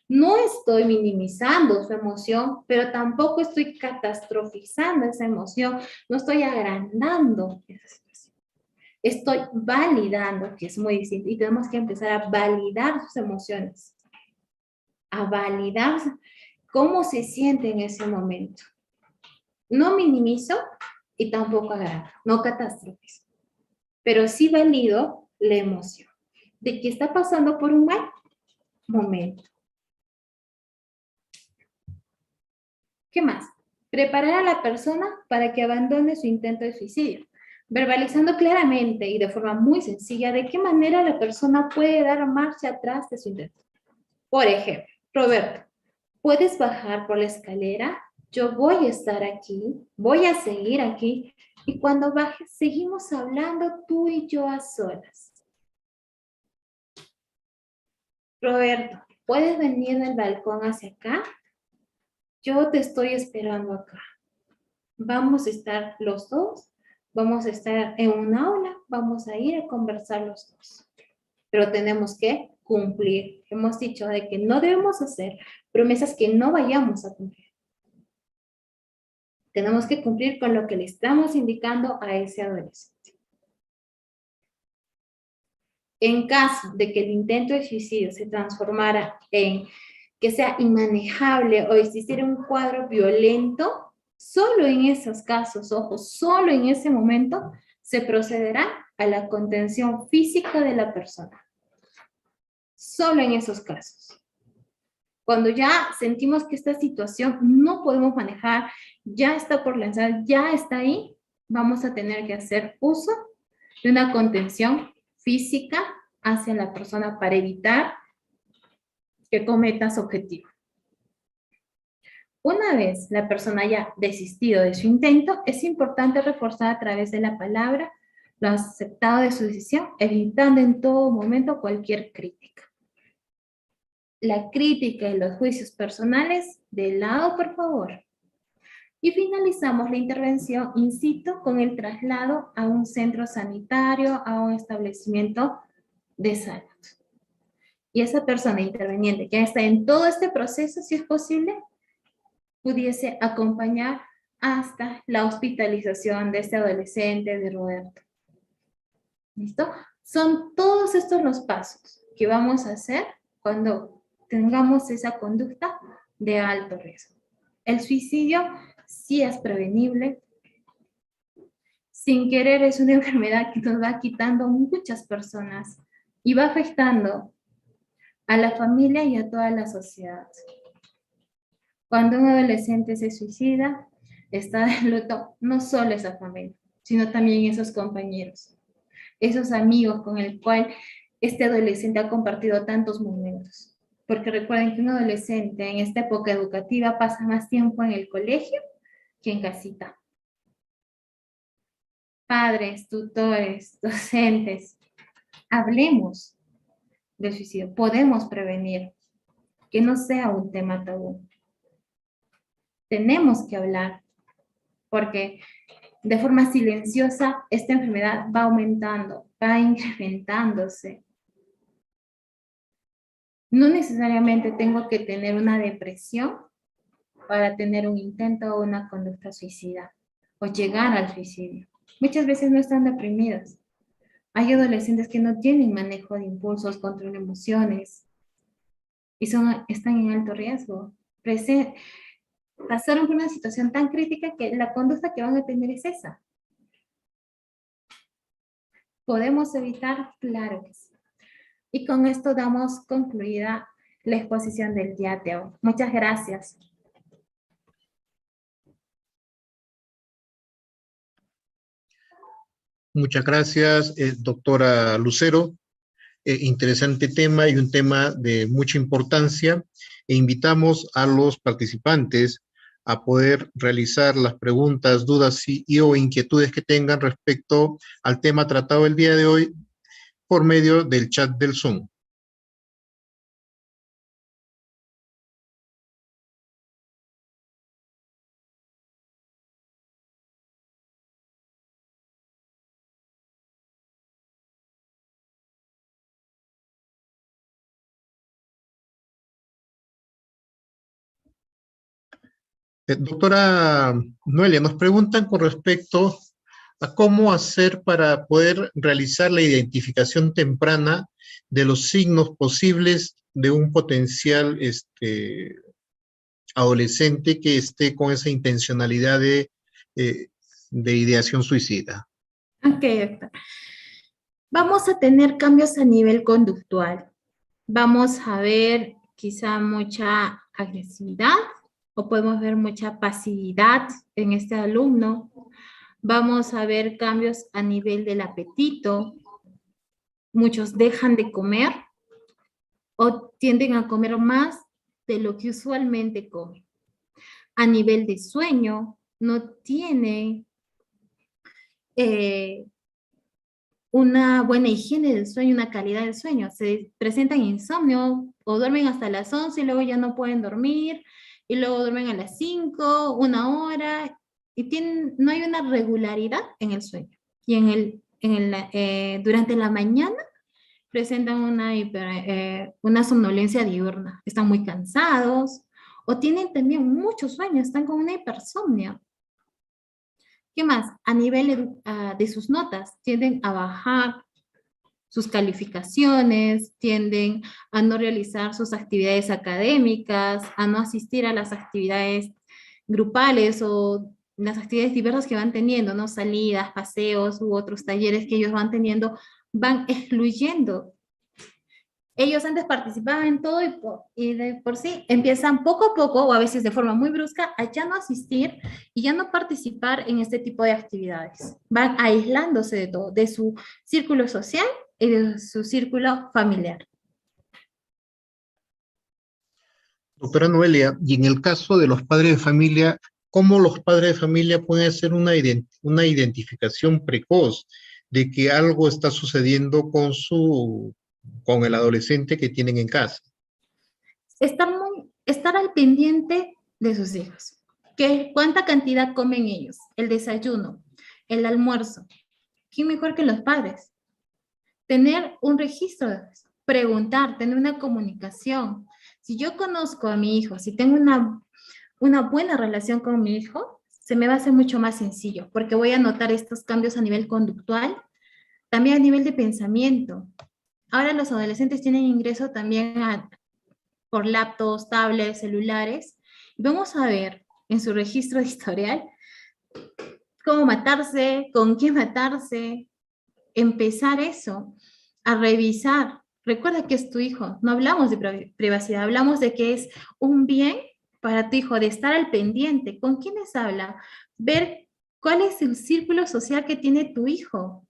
No estoy minimizando su emoción, pero tampoco estoy catastrofizando esa emoción, no estoy agrandando esa situación. Estoy validando, que es muy distinto, y tenemos que empezar a validar sus emociones, a validar cómo se siente en ese momento. No minimizo y tampoco agrando, no catástrofes, pero sí valido la emoción de que está pasando por un mal momento. ¿Qué más? Preparar a la persona para que abandone su intento de suicidio, verbalizando claramente y de forma muy sencilla de qué manera la persona puede dar marcha atrás de su intento. Por ejemplo, Roberto, ¿puedes bajar por la escalera? Yo voy a estar aquí, voy a seguir aquí, y cuando bajes seguimos hablando tú y yo a solas. Roberto, ¿puedes venir del balcón hacia acá? Yo te estoy esperando acá. Vamos a estar los dos, vamos a estar en un aula, vamos a ir a conversar los dos. Pero tenemos que cumplir. Hemos dicho de que no debemos hacer promesas que no vayamos a cumplir. Tenemos que cumplir con lo que le estamos indicando a ese adolescente. En caso de que el intento de suicidio se transformara en que sea inmanejable o existiera un cuadro violento, solo en esos casos, ojo, solo en ese momento se procederá a la contención física de la persona. Solo en esos casos. Cuando ya sentimos que esta situación no podemos manejar, ya está por lanzar, ya está ahí, vamos a tener que hacer uso de una contención física hacia la persona para evitar que cometa su objetivo. Una vez la persona haya desistido de su intento, es importante reforzar a través de la palabra lo aceptado de su decisión, evitando en todo momento cualquier crítica. La crítica y los juicios personales de lado, por favor. Y finalizamos la intervención in situ con el traslado a un centro sanitario, a un establecimiento de salud. y esa persona interveniente que está en todo este proceso, si es posible, pudiese acompañar hasta la hospitalización de este adolescente, de Roberto. ¿Listo? Son todos estos los pasos que vamos a hacer cuando tengamos esa conducta de alto riesgo. El suicidio sí es prevenible. Sin querer es una enfermedad que nos va quitando muchas personas y va afectando a la familia y a toda la sociedad. Cuando un adolescente se suicida, está de luto no solo esa familia, sino también esos compañeros, esos amigos con el cual este adolescente ha compartido tantos momentos. Porque recuerden que un adolescente en esta época educativa pasa más tiempo en el colegio que en casita. Padres, tutores, docentes, hablemos del suicidio. Podemos prevenir que no sea un tema tabú. Tenemos que hablar, porque de forma silenciosa esta enfermedad va aumentando, va incrementándose. No necesariamente tengo que tener una depresión para tener un intento o una conducta suicida o llegar al suicidio. Muchas veces no están deprimidos. Hay adolescentes que no tienen manejo de impulsos, control de emociones y están en alto riesgo. Pasaron por una situación tan crítica que la conducta que van a tener es esa. ¿Podemos evitar? Claro que sí. Y con esto damos concluida la exposición del día de hoy. Muchas gracias. Muchas gracias, doctora Lucero. Interesante tema y un tema de mucha importancia. E invitamos a los participantes a poder realizar las preguntas, dudas o inquietudes que tengan respecto al tema tratado el día de hoy por medio del chat del Zoom. Doctora Noelia, nos preguntan con respecto a cómo hacer para poder realizar la identificación temprana de los signos posibles de un potencial adolescente que esté con esa intencionalidad de ideación suicida. Ok, doctor. Vamos a tener cambios a nivel conductual. Vamos a ver quizá mucha agresividad o podemos ver mucha pasividad en este alumno. Vamos a ver cambios a nivel del apetito. Muchos dejan de comer o tienden a comer más de lo que usualmente comen. A nivel de sueño, no tienen una buena higiene del sueño, una calidad del sueño. Se presentan insomnio o duermen hasta las 11 y luego ya no pueden dormir y luego duermen a las 5, 1 hora y no hay una regularidad en el sueño. Y durante la mañana presentan una somnolencia diurna. Están muy cansados o tienen también mucho sueño, están con una hipersomnia. ¿Qué más? A nivel de sus notas, tienden a bajar sus calificaciones, tienden a no realizar sus actividades académicas, a no asistir a las actividades grupales o las actividades diversas que van teniendo, ¿no? Salidas, paseos u otros talleres que ellos van teniendo, van excluyendo. Ellos antes participaban en todo y de por sí empiezan poco a poco o a veces de forma muy brusca a ya no asistir y ya no participar en este tipo de actividades. Van aislándose de todo, de su círculo social y de su círculo familiar. Doctora Noelia, y en el caso de los padres de familia, ¿cómo los padres de familia pueden hacer una identificación precoz de que algo está sucediendo con el adolescente que tienen en casa? Estar al pendiente de sus hijos. ¿Cuánta cantidad comen ellos? El desayuno, el almuerzo. ¿Quién mejor que los padres? Tener un registro de eso. preguntar, tener una comunicación. Si yo conozco a mi hijo, si tengo una buena relación con mi hijo, se me va a hacer mucho más sencillo, porque voy a notar estos cambios a nivel conductual, también a nivel de pensamiento. Ahora los adolescentes tienen ingreso también por laptops, tablets, celulares. Y vamos a ver en su registro de historial cómo matarse, con quién matarse, empezar eso, a revisar. Recuerda que es tu hijo, no hablamos de privacidad, hablamos de que es un bien para tu hijo, de estar al pendiente. ¿Con quiénes habla? Ver cuál es el círculo social que tiene tu hijo.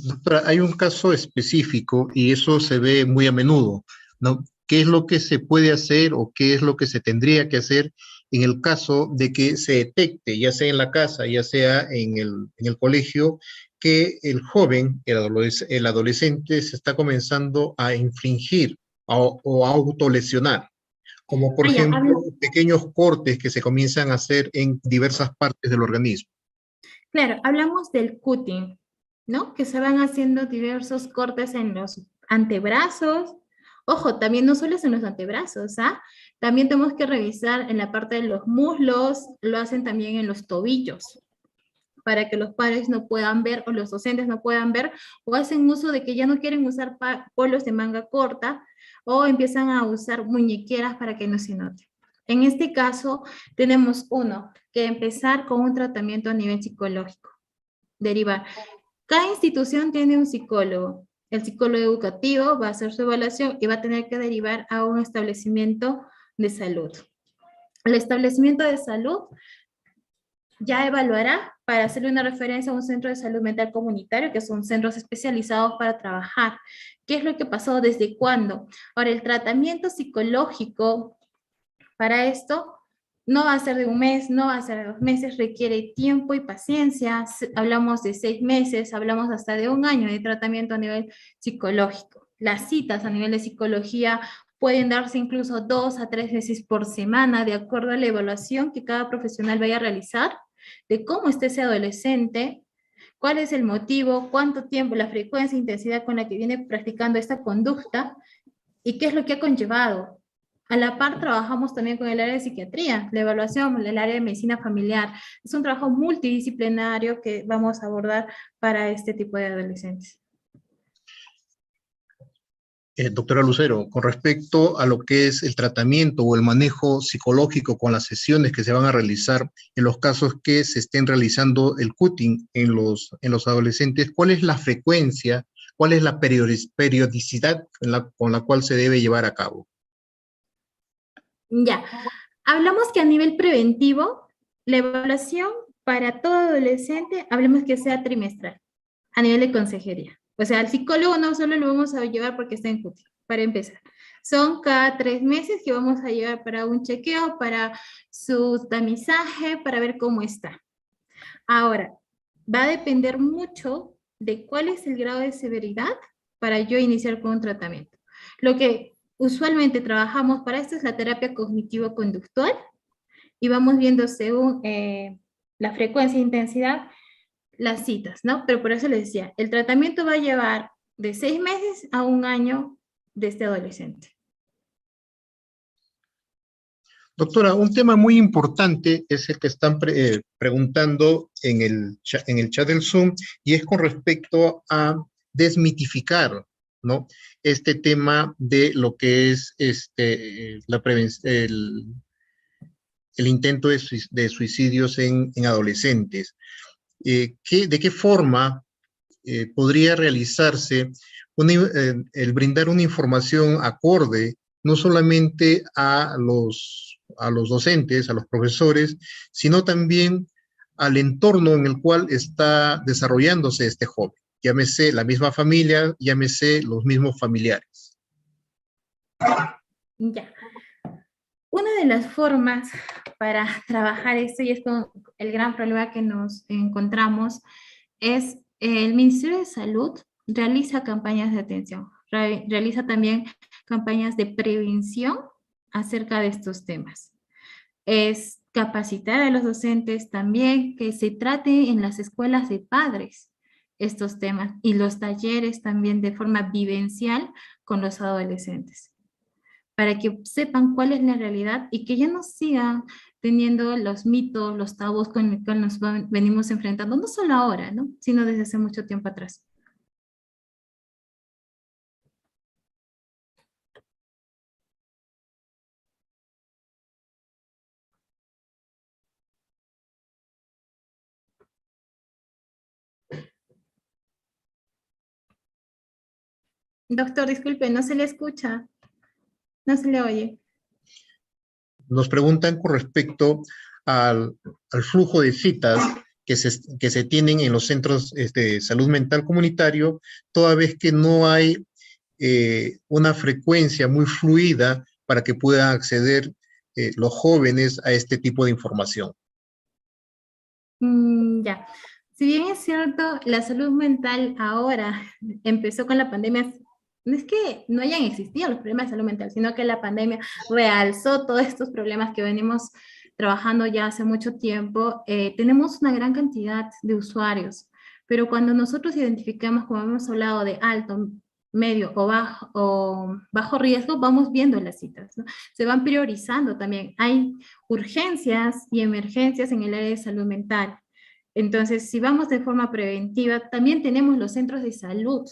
Doctora, hay un caso específico y eso se ve muy a menudo, ¿no? ¿Qué es lo que se puede hacer o qué es lo que se tendría que hacer en el caso de que se detecte, ya sea en la casa, ya sea en el colegio, que el joven, el adolescente, se está comenzando a infringir o a autolesionar? Como por Ah, ya, ejemplo, pequeños cortes que se comienzan a hacer en diversas partes del organismo. claro, hablamos del cutting, ¿no? Que se van haciendo diversos cortes en los antebrazos. Ojo, también no solo es en los antebrazos, ¿ah? También tenemos que revisar en la parte de los muslos, lo hacen también en los tobillos, para que los padres no puedan ver o los docentes no puedan ver, o hacen uso de que ya no quieren usar polos de manga corta, o empiezan a usar muñequeras para que no se note. En este caso, tenemos que empezar con un tratamiento a nivel psicológico. Derivar. Cada institución tiene un psicólogo. El psicólogo educativo va a hacer su evaluación y va a tener que derivar a un establecimiento de salud. El establecimiento de salud ya evaluará para hacerle una referencia a un centro de salud mental comunitario, que son centros especializados para trabajar. ¿Qué es lo que pasó? ¿Desde cuándo? Ahora, el tratamiento psicológico para esto no va a ser de un mes, no va a ser de 2 meses, requiere tiempo y paciencia. Hablamos de 6 meses, hablamos hasta de 1 año de tratamiento a nivel psicológico. Las citas a nivel de psicología pueden darse incluso 2 a 3 veces por semana, de acuerdo a la evaluación que cada profesional vaya a realizar, de cómo está ese adolescente, cuál es el motivo, cuánto tiempo, la frecuencia e intensidad con la que viene practicando esta conducta y qué es lo que ha conllevado. A la par trabajamos también con el área de psiquiatría, la evaluación, el área de medicina familiar. Es un trabajo multidisciplinario que vamos a abordar para este tipo de adolescentes. Doctora Lucero, con respecto a lo que es el tratamiento o el manejo psicológico con las sesiones que se van a realizar en los casos que se estén realizando el cutting en los adolescentes, ¿cuál es la frecuencia, cuál es la periodicidad con la cual se debe llevar a cabo? Ya, hablamos que a nivel preventivo, la evaluación para todo adolescente, hablemos que sea trimestral, a nivel de consejería. O sea, al psicólogo no solo lo vamos a llevar porque está en cutting, para empezar. Son cada 3 meses que vamos a llevar para un chequeo, para su tamizaje, para ver cómo está. Ahora, va a depender mucho de cuál es el grado de severidad para yo iniciar con un tratamiento. Lo que usualmente trabajamos para esto es la terapia cognitivo-conductual y vamos viendo según la frecuencia e intensidad las citas, ¿no? Pero por eso les decía, el tratamiento va a llevar de 6 meses a 1 año de este adolescente. Doctora, un tema muy importante es el que están preguntando en el chat del Zoom y es con respecto a desmitificar, ¿no? Este tema de lo que es el intento de suicidios en adolescentes. ¿De qué forma podría realizarse el brindar una información acorde no solamente a los docentes, a los profesores, sino también al entorno en el cual está desarrollándose este joven? Llámese la misma familia, llámese los mismos familiares. Ya. Una de las formas para trabajar esto, y es con el gran problema que nos encontramos, es el Ministerio de Salud realiza campañas de atención, realiza también campañas de prevención acerca de estos temas. Es capacitar a los docentes también, que se trate en las escuelas de padres estos temas y los talleres también de forma vivencial con los adolescentes, para que sepan cuál es la realidad y que ya no sigan teniendo los mitos, los tabús con los que nos venimos enfrentando, no solo ahora, ¿no? Sino desde hace mucho tiempo atrás. Doctor, disculpe, no se le escucha, no se le oye. Nos preguntan con respecto al flujo de citas que se tienen en los centros de salud mental comunitario, toda vez que no hay una frecuencia muy fluida para que puedan acceder los jóvenes a este tipo de información. Ya. Si bien es cierto, la salud mental ahora empezó con la pandemia, no es que no hayan existido los problemas de salud mental, sino que la pandemia realzó todos estos problemas que venimos trabajando ya hace mucho tiempo. Tenemos una gran cantidad de usuarios, pero cuando nosotros identificamos, como hemos hablado, de alto, medio o bajo riesgo, vamos viendo las citas, ¿no? Se van priorizando también. Hay urgencias y emergencias en el área de salud mental. Entonces, si vamos de forma preventiva, también tenemos los centros de salud.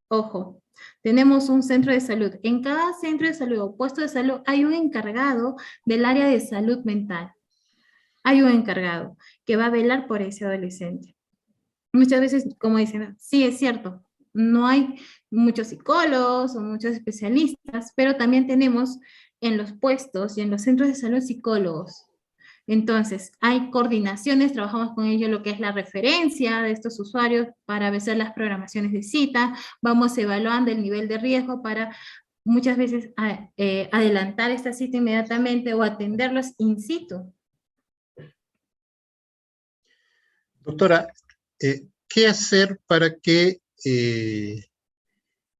Ojo, tenemos un centro de salud. En cada centro de salud o puesto de salud hay un encargado del área de salud mental. Hay un encargado que va a velar por ese adolescente. Muchas veces, como dicen, sí es cierto, no hay muchos psicólogos o muchos especialistas, pero también tenemos en los puestos y en los centros de salud psicólogos. Entonces, hay coordinaciones, trabajamos con ellos lo que es la referencia de estos usuarios para hacer las programaciones de cita, vamos evaluando el nivel de riesgo para muchas veces adelantar esta cita inmediatamente o atenderlos in situ. Doctora, ¿qué hacer para que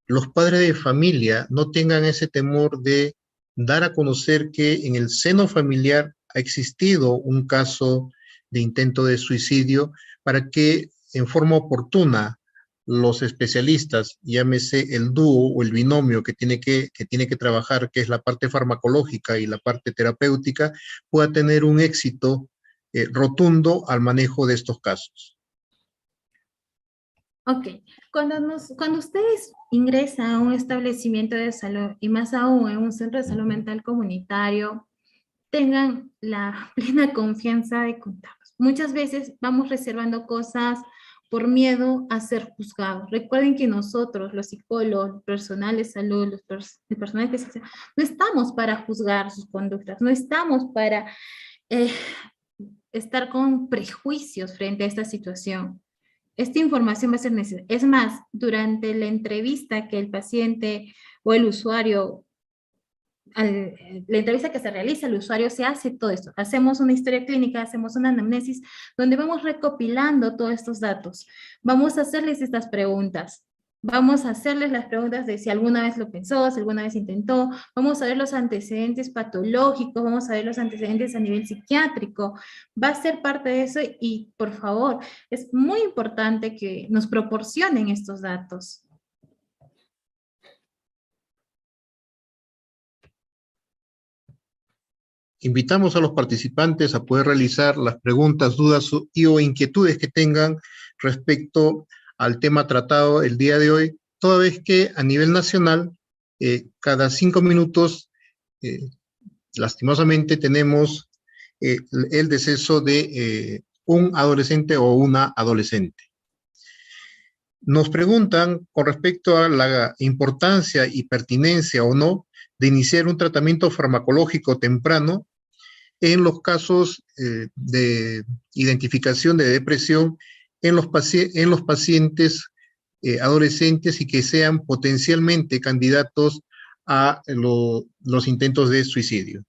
los padres de familia no tengan ese temor de dar a conocer que en el seno familiar ha existido un caso de intento de suicidio, para que en forma oportuna los especialistas, llámese el dúo o el binomio que tiene que trabajar, que es la parte farmacológica y la parte terapéutica, pueda tener un éxito rotundo al manejo de estos casos? Ok, cuando ustedes ingresan a un establecimiento de salud, y más aún en un centro de salud mental comunitario, tengan la plena confianza de contarnos. Muchas veces vamos reservando cosas por miedo a ser juzgados. Recuerden que nosotros, los psicólogos, el personal de salud, el personal de especialización, no estamos para juzgar sus conductas, no estamos para estar con prejuicios frente a esta situación. Esta información va a ser necesaria. Es más, durante la entrevista que el paciente o el usuario, la entrevista que se realiza al usuario, se hace todo esto. Hacemos una historia clínica, hacemos una anamnesis, donde vamos recopilando todos estos datos. Vamos a hacerles estas preguntas. Vamos a hacerles las preguntas de si alguna vez lo pensó, si alguna vez intentó. Vamos a ver los antecedentes patológicos, vamos a ver los antecedentes a nivel psiquiátrico. Va a ser parte de eso y, por favor, es muy importante que nos proporcionen estos datos. Invitamos a los participantes a poder realizar las preguntas, dudas o inquietudes que tengan respecto al tema tratado el día de hoy, toda vez que a nivel nacional, cada 5 minutos, lastimosamente tenemos el deceso de un adolescente o una adolescente. Nos preguntan con respecto a la importancia y pertinencia o no de iniciar un tratamiento farmacológico temprano en los casos de identificación de depresión en los pacientes adolescentes y que sean potencialmente candidatos a los intentos de suicidio.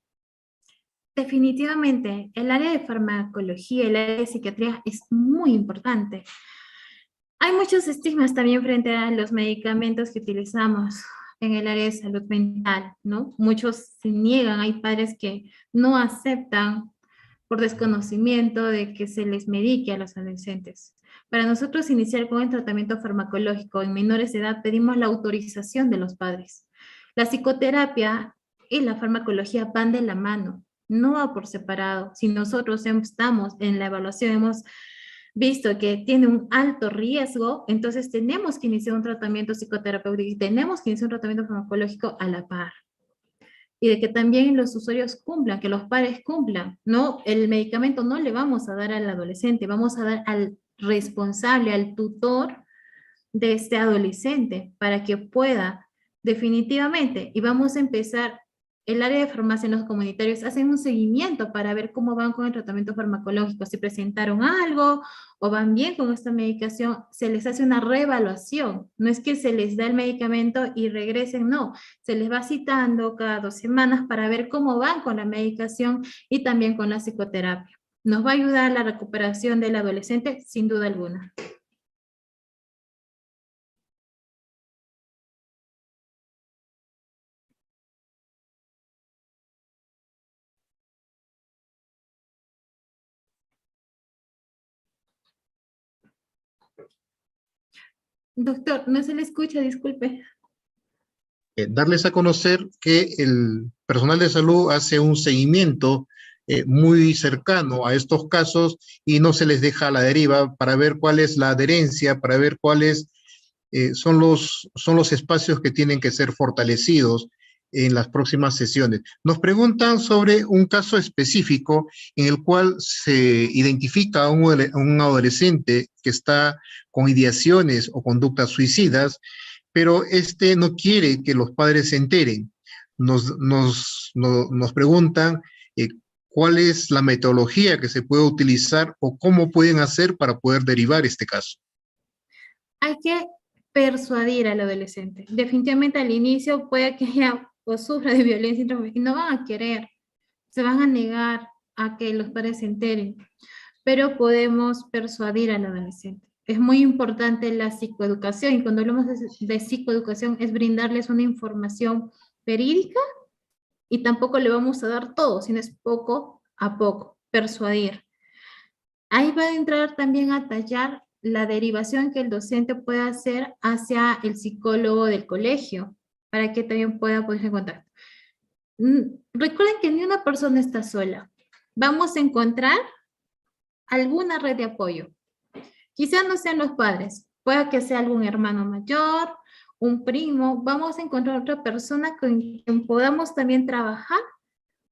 Definitivamente, el área de farmacología, el área de psiquiatría es muy importante. Hay muchos estigmas también frente a los medicamentos que utilizamos en el área de salud mental, ¿no? Muchos se niegan, hay padres que no aceptan por desconocimiento de que se les medique a los adolescentes. Para nosotros iniciar con el tratamiento farmacológico en menores de edad pedimos la autorización de los padres. La psicoterapia y la farmacología van de la mano, no va por separado. Si nosotros estamos en la evaluación, hemos visto que tiene un alto riesgo, entonces tenemos que iniciar un tratamiento psicoterapéutico y tenemos que iniciar un tratamiento farmacológico a la par. Y de que también los usuarios cumplan, que los padres cumplan, ¿no? El medicamento no le vamos a dar al adolescente, vamos a dar al responsable, al tutor de este adolescente, para que pueda definitivamente, y vamos a empezar, el área de farmacia en los comunitarios hacen un seguimiento para ver cómo van con el tratamiento farmacológico, si presentaron algo o van bien con esta medicación, se les hace una reevaluación, no es que se les da el medicamento y regresen, no, se les va citando cada 2 semanas para ver cómo van con la medicación y también con la psicoterapia. Nos va a ayudar a la recuperación del adolescente, sin duda alguna. Doctor, no se le escucha, disculpe. Darles a conocer que el personal de salud hace un seguimiento muy cercano a estos casos y no se les deja a la deriva para ver cuál es la adherencia, para ver cuáles son los espacios que tienen que ser fortalecidos en las próximas sesiones. Nos preguntan sobre un caso específico en el cual se identifica a un adolescente que está con ideaciones o conductas suicidas, pero este no quiere que los padres se enteren. Nos preguntan cuál es la metodología que se puede utilizar o cómo pueden hacer para poder derivar este caso. Hay que persuadir al adolescente. Definitivamente al inicio puede que ella o sufra de violencia intrafamiliar y no van a querer, se van a negar a que los padres se enteren, pero podemos persuadir al adolescente. Es muy importante la psicoeducación, y cuando hablamos de psicoeducación es brindarles una información verídica y tampoco le vamos a dar todo, sino es poco a poco, persuadir. Ahí va a entrar también a tallar la derivación que el docente puede hacer hacia el psicólogo del colegio, para que también pueda ponerse en contacto. Recuerden que ni una persona está sola. Vamos a encontrar alguna red de apoyo. Quizás no sean los padres, puede que sea algún hermano mayor, un primo. Vamos a encontrar otra persona con quien podamos también trabajar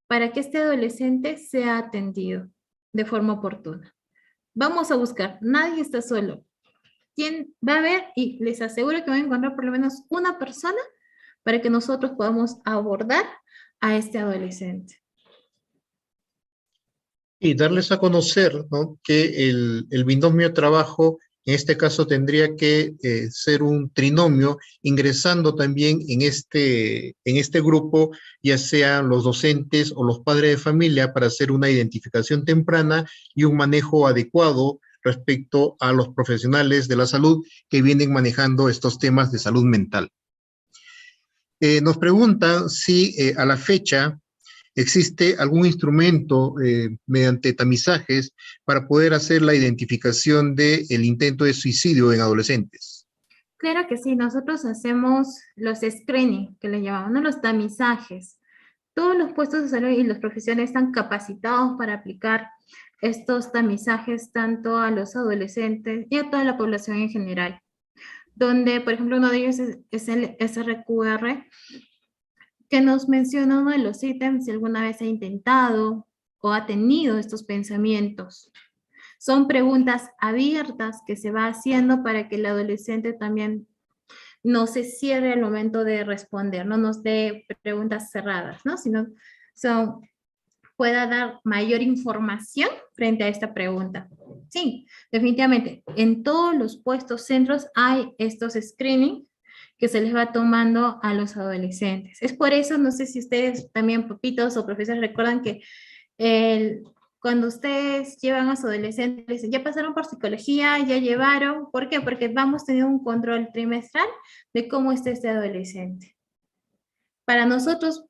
para que este adolescente sea atendido de forma oportuna. Vamos a buscar, nadie está solo. ¿Quién va a ver? Y les aseguro que van a encontrar por lo menos una persona para que nosotros podamos abordar a este adolescente. Y darles a conocer, ¿no?, que el binomio de trabajo en este caso tendría que ser un trinomio, ingresando también en este grupo, ya sean los docentes o los padres de familia, para hacer una identificación temprana y un manejo adecuado respecto a los profesionales de la salud que vienen manejando estos temas de salud mental. Nos preguntan si a la fecha ¿existe algún instrumento mediante tamizajes para poder hacer la identificación del intento de suicidio en adolescentes? Claro que sí, nosotros hacemos los screening, que le llamamos, ¿no?, los tamizajes. Todos los puestos de salud y los profesionales están capacitados para aplicar estos tamizajes tanto a los adolescentes y a toda la población en general. Donde, por ejemplo, uno de ellos es el SRQR, que nos menciona uno de los ítems si alguna vez ha intentado o ha tenido estos pensamientos. Son preguntas abiertas que se va haciendo para que el adolescente también no se cierre al momento de responder, no nos dé preguntas cerradas, ¿no?, sino pueda dar mayor información frente a esta pregunta. Sí, definitivamente, en todos los puestos centros hay estos screening que se les va tomando a los adolescentes. Es por eso, no sé si ustedes también, papitos o profesores, recuerdan que cuando ustedes llevan a su adolescente, les dicen, ya pasaron por psicología, ya llevaron. ¿Por qué? Porque vamos teniendo un control trimestral de cómo está este adolescente. Para nosotros,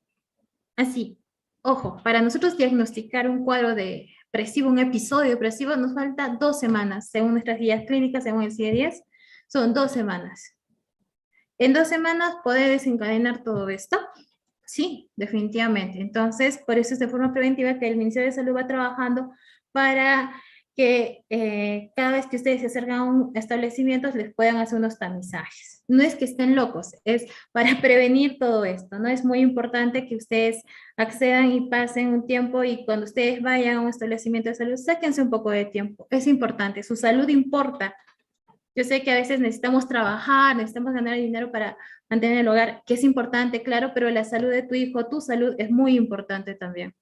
así, ojo, para nosotros diagnosticar un cuadro de depresivo, un episodio depresivo, nos falta 2 semanas, según nuestras guías clínicas, según el CIE-10, son 2 semanas. ¿En 2 semanas puede desencadenar todo esto? Sí, definitivamente. Entonces, por eso es de forma preventiva que el Ministerio de Salud va trabajando para que cada vez que ustedes se acercan a un establecimiento les puedan hacer unos tamizajes. No es que estén locos, es para prevenir todo esto, ¿no? Es muy importante que ustedes accedan y pasen un tiempo y cuando ustedes vayan a un establecimiento de salud, sáquense un poco de tiempo. Es importante, su salud importa. Yo sé que a veces necesitamos trabajar, necesitamos ganar dinero para mantener el hogar, que es importante, claro, pero la salud de tu hijo, tu salud es muy importante también.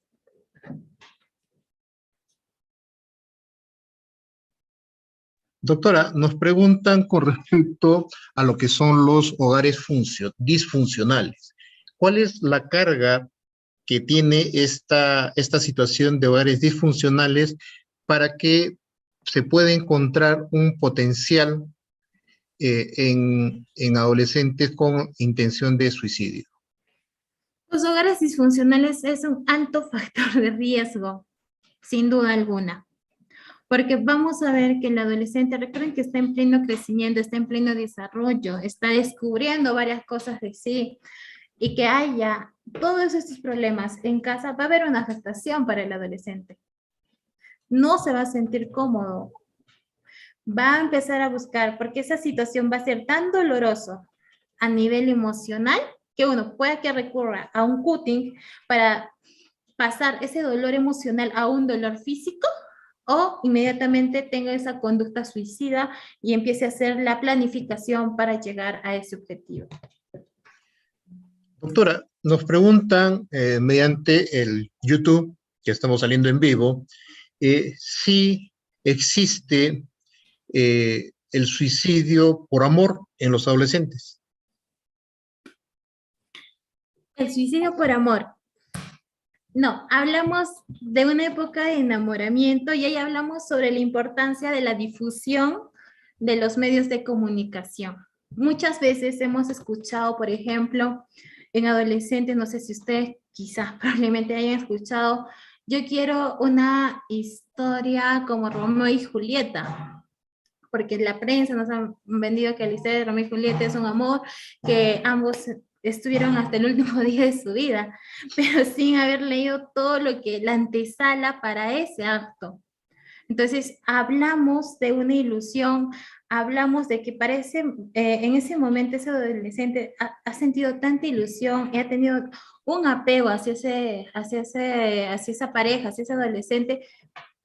Doctora, nos preguntan con respecto a lo que son los hogares disfuncionales. ¿Cuál es la carga que tiene esta situación de hogares disfuncionales para que se pueda encontrar un potencial en adolescentes con intención de suicidio? Los hogares disfuncionales es un alto factor de riesgo, sin duda alguna. Porque vamos a ver que el adolescente, recuerden que está en pleno crecimiento, está en pleno desarrollo, está descubriendo varias cosas de sí, y que haya todos estos problemas en casa, va a haber una afectación para el adolescente. No se va a sentir cómodo. Va a empezar a buscar, porque esa situación va a ser tan doloroso a nivel emocional, que uno puede que recurra a un cutting para pasar ese dolor emocional a un dolor físico, o inmediatamente tenga esa conducta suicida y empiece a hacer la planificación para llegar a ese objetivo. Doctora, nos preguntan mediante el YouTube, que estamos saliendo en vivo, si existe el suicidio por amor en los adolescentes. El suicidio por amor. No, hablamos de una época de enamoramiento y ahí hablamos sobre la importancia de la difusión de los medios de comunicación. Muchas veces hemos escuchado, por ejemplo, en adolescentes, no sé si ustedes quizás probablemente hayan escuchado, yo quiero una historia como Romeo y Julieta, porque en la prensa nos han vendido que la historia de Romeo y Julieta es un amor, que ambos estuvieron hasta el último día de su vida, pero sin haber leído todo lo que la antesala para ese acto. Entonces, hablamos de una ilusión, hablamos de que parece, en ese momento ese adolescente ha sentido tanta ilusión y ha tenido un apego hacia esa pareja, hacia ese adolescente.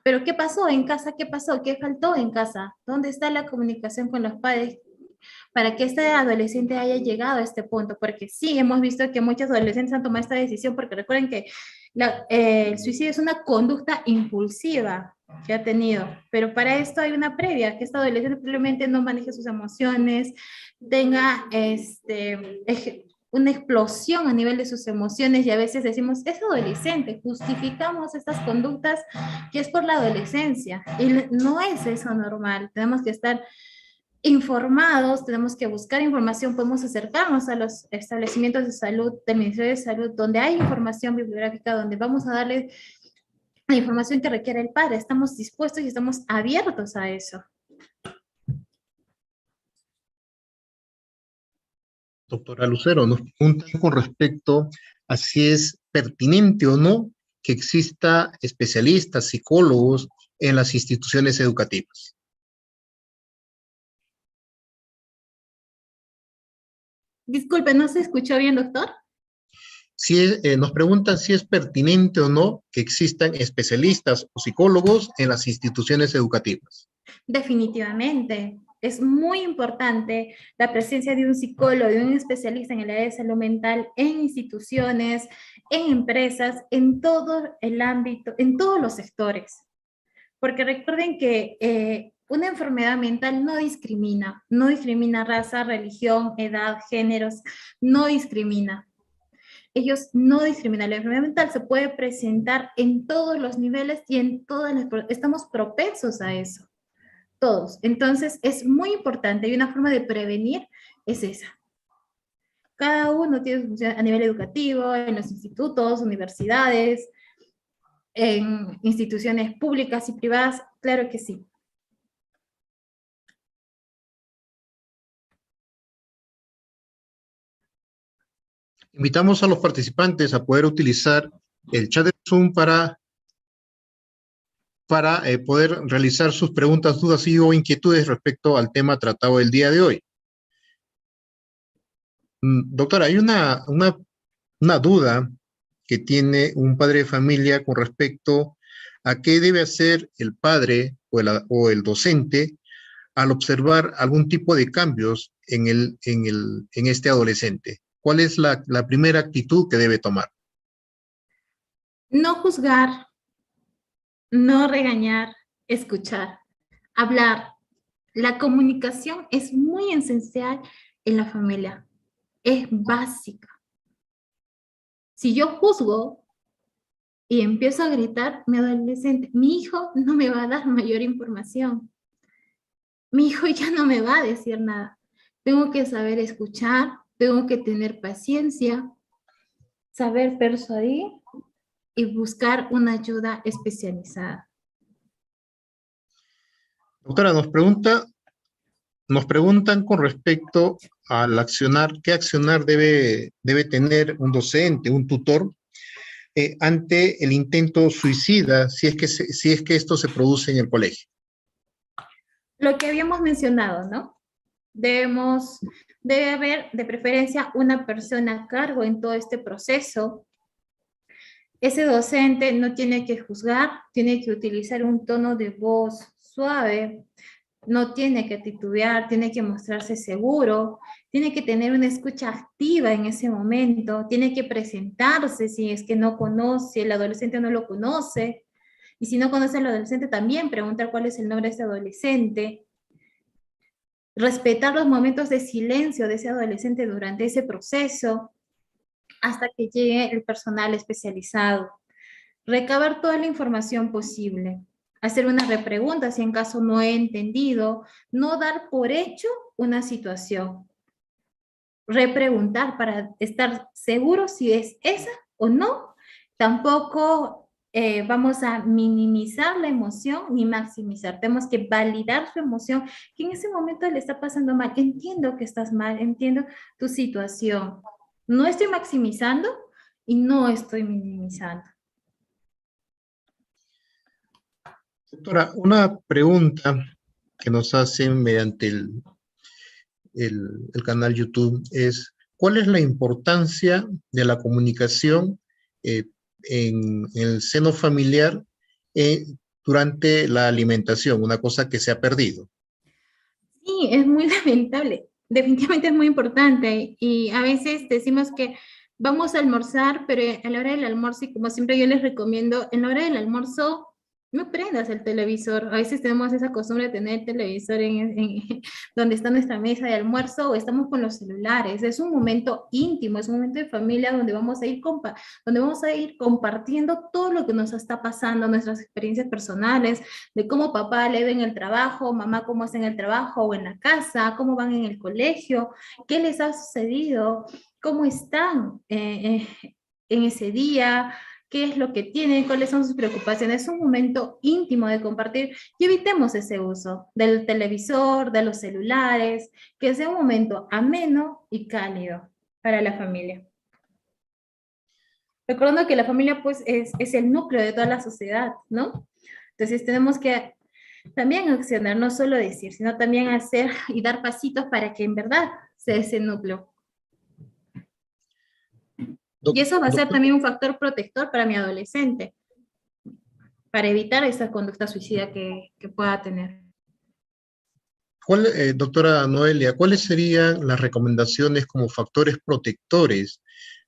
Pero ¿qué pasó en casa? ¿Qué pasó? ¿Qué faltó en casa? ¿Dónde está la comunicación con los padres para que este adolescente haya llegado a este punto? Porque sí, hemos visto que muchos adolescentes han tomado esta decisión, porque recuerden que el suicidio es una conducta impulsiva que ha tenido, pero para esto hay una previa, que este adolescente probablemente no maneje sus emociones, tenga una explosión a nivel de sus emociones, y a veces decimos, es adolescente, justificamos estas conductas que es por la adolescencia, y no es eso normal. Tenemos que estar informados, tenemos que buscar información, podemos acercarnos a los establecimientos de salud del Ministerio de Salud, donde hay información bibliográfica, donde vamos a darle la información que requiere el padre. Estamos dispuestos y estamos abiertos a eso. Doctora Lucero, nos preguntan con respecto a si es pertinente o no que exista especialistas, psicólogos en las instituciones educativas. Disculpe, ¿no se escuchó bien, doctor? Nos preguntan si es pertinente o no que existan especialistas o psicólogos en las instituciones educativas. Definitivamente. Es muy importante la presencia de un psicólogo, de un especialista en el área de salud mental, en instituciones, en empresas, en todo el ámbito, en todos los sectores. Porque recuerden que una enfermedad mental no discrimina raza, religión, edad, géneros, no discrimina. Ellos no discriminan. La enfermedad mental se puede presentar en todos los niveles y en todas las... Estamos propensos a eso, todos. Entonces, es muy importante y una forma de prevenir es esa. Cada uno tiene su función a nivel educativo, en los institutos, universidades, en instituciones públicas y privadas, claro que sí. Invitamos a los participantes a poder utilizar el chat de Zoom para poder realizar sus preguntas, dudas y o inquietudes respecto al tema tratado el día de hoy. Doctora, hay una duda que tiene un padre de familia con respecto a qué debe hacer el padre o el docente al observar algún tipo de cambios en este adolescente. ¿Cuál es la primera actitud que debe tomar? No juzgar, no regañar, escuchar, hablar. La comunicación es muy esencial en la familia, es básica. Si yo juzgo y empiezo a gritar, mi adolescente, mi hijo no me va a dar mayor información. Mi hijo ya no me va a decir nada. Tengo que saber escuchar, tengo que tener paciencia, saber persuadir y buscar una ayuda especializada. Doctora, nos preguntan con respecto al accionar, ¿qué accionar debe tener un docente, un tutor, ante el intento suicida, si es que esto se produce en el colegio? Lo que habíamos mencionado, ¿no? Debe haber de preferencia una persona a cargo en todo este proceso. Ese docente no tiene que juzgar, tiene que utilizar un tono de voz suave, no tiene que titubear, tiene que mostrarse seguro, tiene que tener una escucha activa en ese momento, tiene que presentarse si es que no conoce, el adolescente no lo conoce, y si no conoce al adolescente también preguntar cuál es el nombre de ese adolescente, respetar los momentos de silencio de ese adolescente durante ese proceso, hasta que llegue el personal especializado. Recabar toda la información posible, hacer una repregunta si en caso no he entendido, no dar por hecho una situación, repreguntar para estar seguro si es esa o no. Tampoco vamos a minimizar la emoción ni maximizar, tenemos que validar su emoción, que en ese momento le está pasando mal, entiendo que estás mal, entiendo tu situación, no estoy maximizando y no estoy minimizando. Doctora, una pregunta que nos hacen mediante el canal YouTube es, ¿cuál es la importancia de la comunicación en el seno familiar durante la alimentación? Una cosa que se ha perdido. Sí, es muy lamentable. Definitivamente es muy importante. Y a veces decimos que vamos a almorzar, pero a la hora del almuerzo, y como siempre yo les recomiendo, en la hora del almuerzo, no prendas el televisor. A veces tenemos esa costumbre de tener el televisor donde está nuestra mesa de almuerzo, o estamos con los celulares. Es un momento íntimo, es un momento de familia donde vamos a ir compartiendo todo lo que nos está pasando, nuestras experiencias personales, de cómo papá le ve en el trabajo, mamá cómo hace en el trabajo o en la casa, cómo van en el colegio, qué les ha sucedido, cómo están en ese día, qué es lo que tienen, cuáles son sus preocupaciones. Es un momento íntimo de compartir y evitemos ese uso del televisor, de los celulares, que sea un momento ameno y cálido para la familia. Recordando que la familia pues es el núcleo de toda la sociedad, ¿no? Entonces tenemos que también accionar, no solo decir, sino también hacer y dar pasitos para que en verdad sea ese núcleo. Y eso va a ser también un factor protector para mi adolescente, para evitar esa conducta suicida que pueda tener. Doctora Noelia, ¿cuáles serían las recomendaciones como factores protectores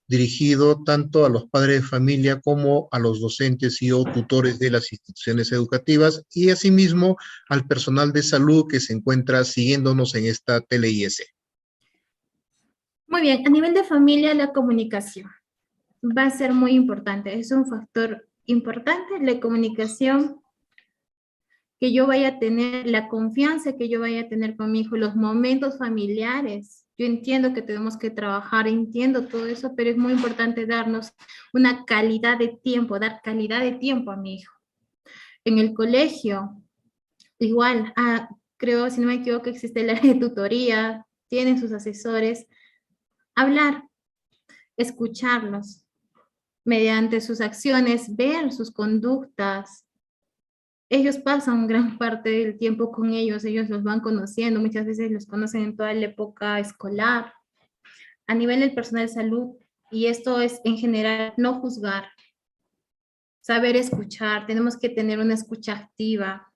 dirigido tanto a los padres de familia como a los docentes y o tutores de las instituciones educativas y asimismo al personal de salud que se encuentra siguiéndonos en esta tele-IS? Muy bien, a nivel de familia, la comunicación va a ser muy importante, es un factor importante, la comunicación que yo vaya a tener, la confianza que yo vaya a tener con mi hijo, los momentos familiares. Yo entiendo que tenemos que trabajar, entiendo todo eso, pero es muy importante darnos una calidad de tiempo, dar calidad de tiempo a mi hijo. En el colegio, igual, creo, si no me equivoco, existe el área de tutoría, tienen sus asesores. Hablar, escucharlos, mediante sus acciones, ver sus conductas. Ellos pasan gran parte del tiempo con ellos los van conociendo, muchas veces los conocen en toda la época escolar. A nivel del personal de salud, y esto es en general, no juzgar, saber escuchar, tenemos que tener una escucha activa,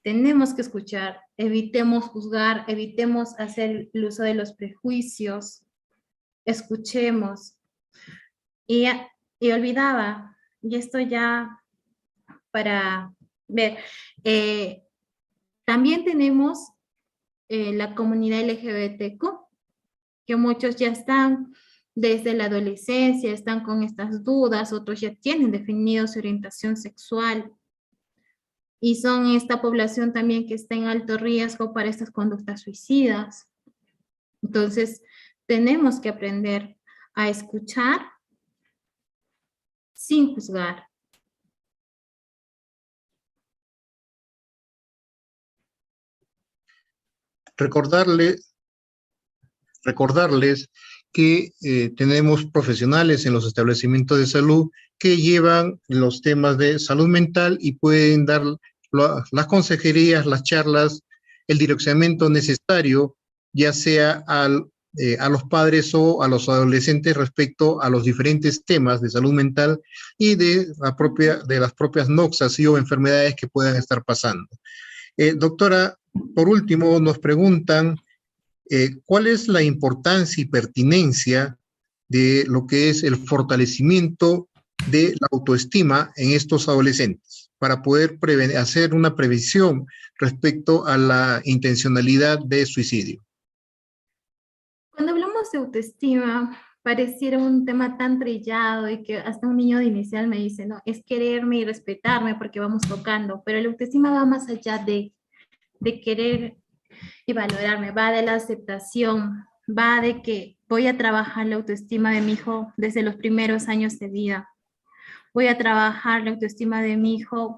tenemos que escuchar, evitemos juzgar, evitemos hacer el uso de los prejuicios, escuchemos. Y olvidaba, y esto ya para ver, también tenemos la comunidad LGBTQ, que muchos ya están desde la adolescencia, están con estas dudas, otros ya tienen definido su orientación sexual, y son esta población también que está en alto riesgo para estas conductas suicidas. Entonces, tenemos que aprender a escuchar sin juzgar. Recordarles que tenemos profesionales en los establecimientos de salud que llevan los temas de salud mental y pueden dar las consejerías, las charlas, el direccionamiento necesario, ya sea a los padres o a los adolescentes respecto a los diferentes temas de salud mental y de las propias noxas o enfermedades que puedan estar pasando. Doctora, por último, nos preguntan ¿cuál es la importancia y pertinencia de lo que es el fortalecimiento de la autoestima en estos adolescentes para poder hacer una previsión respecto a la intencionalidad de suicidio? Cuando hablamos de autoestima, pareciera un tema tan trillado y que hasta un niño de inicial me dice, no, es quererme y respetarme porque vamos tocando, pero la autoestima va más allá de querer y valorarme, va de la aceptación, va de que voy a trabajar la autoestima de mi hijo desde los primeros años de vida. Voy a trabajar la autoestima de mi hijo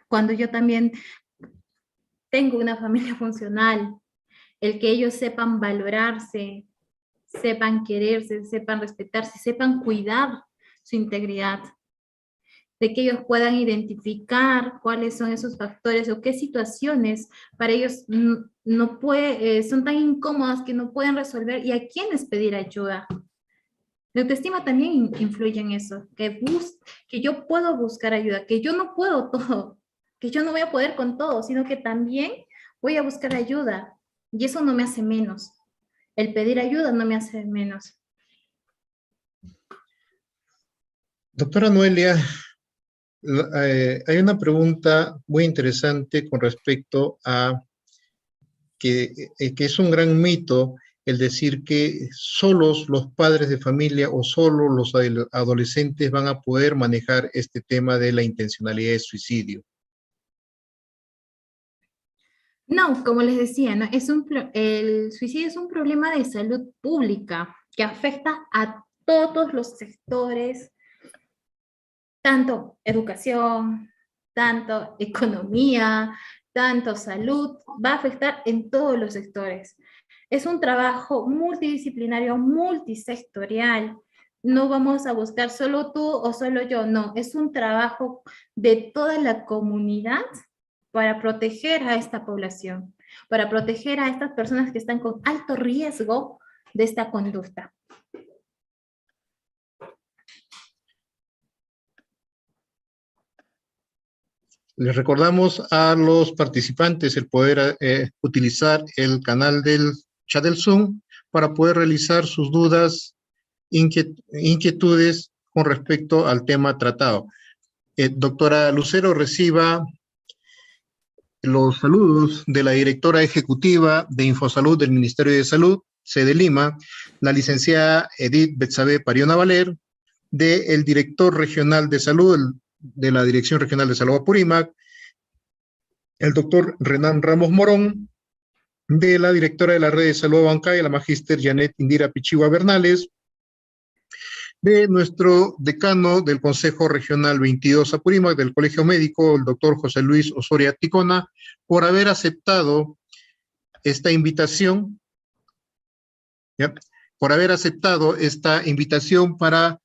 cuando yo también tengo una familia funcional, el que ellos sepan valorarse, sepan quererse, sepan respetarse, sepan cuidar su integridad, de que ellos puedan identificar cuáles son esos factores o qué situaciones para ellos son tan incómodas que no pueden resolver y a quiénes pedir ayuda. La autoestima también influye en eso, que yo puedo buscar ayuda, que yo no puedo todo, que yo no voy a poder con todo, sino que también voy a buscar ayuda y eso no me hace menos. El pedir ayuda no me hace menos. Doctora Noelia, hay una pregunta muy interesante con respecto a que es un gran mito el decir que solos los padres de familia o solo los adolescentes van a poder manejar este tema de la intencionalidad de suicidio. No, como les decía, ¿no? El suicidio es un problema de salud pública que afecta a todos los sectores, tanto educación, tanto economía, tanto salud, va a afectar en todos los sectores. Es un trabajo multidisciplinario, multisectorial. No vamos a buscar solo tú o solo yo, no, es un trabajo de toda la comunidad para proteger a esta población, para proteger a estas personas que están con alto riesgo de esta conducta. Les recordamos a los participantes el poder utilizar el canal del chat del Zoom para poder realizar sus dudas, inquietudes con respecto al tema tratado. Doctora Lucero, reciba los saludos de la directora ejecutiva de Infosalud del Ministerio de Salud, sede Lima, la licenciada Edith Betsabe Pariona Valer, del director regional de salud de la Dirección Regional de Salud Apurímac, el doctor Renan Ramos Morón, de la directora de la Red de Salud Abancay, la magíster Janet Indira Pichigua Bernales, de nuestro decano del Consejo Regional 22 Apurímac, del Colegio Médico, el doctor José Luis Osoria Ticona, por haber aceptado esta invitación, ¿ya? Por haber aceptado esta invitación para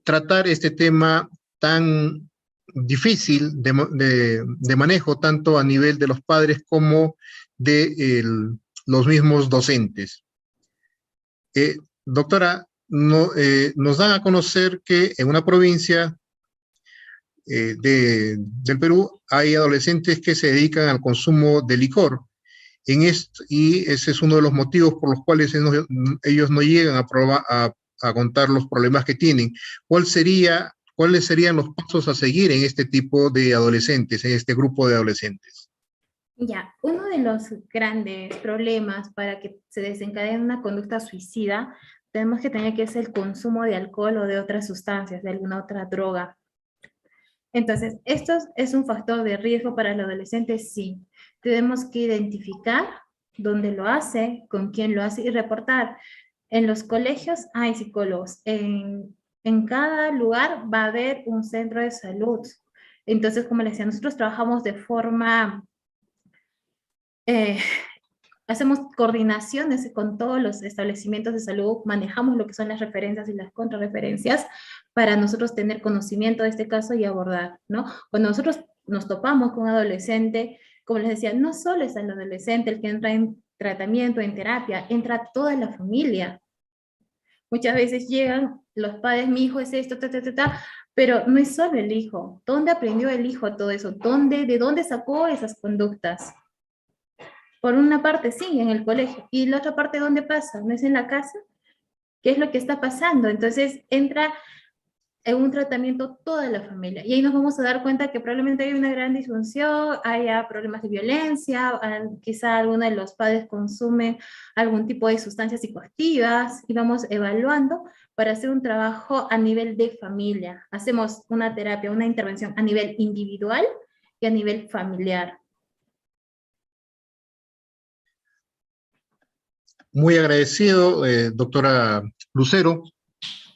tratar este tema tan difícil de manejo, tanto a nivel de los padres como de los mismos docentes. Doctora, nos dan a conocer que en una provincia del Perú hay adolescentes que se dedican al consumo de licor. Y ese es uno de los motivos por los cuales ellos no llegan a contar los problemas que tienen. ¿Cuáles serían los pasos a seguir en este tipo de adolescentes, en este grupo de adolescentes? Ya, uno de los grandes problemas para que se desencadene una conducta suicida, tenemos que tener que es el consumo de alcohol o de otras sustancias, de alguna otra droga. Entonces, ¿esto es un factor de riesgo para el adolescente? Sí. Tenemos que identificar dónde lo hace, con quién lo hace y reportar. En los colegios hay psicólogos. En cada lugar va a haber un centro de salud. Entonces, como les decía, nosotros trabajamos de forma... hacemos coordinaciones con todos los establecimientos de salud, manejamos lo que son las referencias y las contrarreferencias para nosotros tener conocimiento de este caso y abordar, ¿no? Cuando nosotros nos topamos con un adolescente, como les decía, no solo es el adolescente el que entra en tratamiento, en terapia, entra toda la familia. Muchas veces llegan los padres, mi hijo es esto, pero no es solo el hijo. ¿Dónde aprendió el hijo todo eso? ¿De dónde sacó esas conductas? Por una parte, sí, en el colegio. ¿Y la otra parte dónde pasa? ¿No es en la casa? ¿Qué es lo que está pasando? Entonces entra en un tratamiento toda la familia. Y ahí nos vamos a dar cuenta que probablemente hay una gran disfunción, haya problemas de violencia, quizá alguno de los padres consume algún tipo de sustancias psicoactivas, y vamos evaluando para hacer un trabajo a nivel de familia. Hacemos una terapia, una intervención a nivel individual y a nivel familiar. Muy agradecido, doctora Lucero,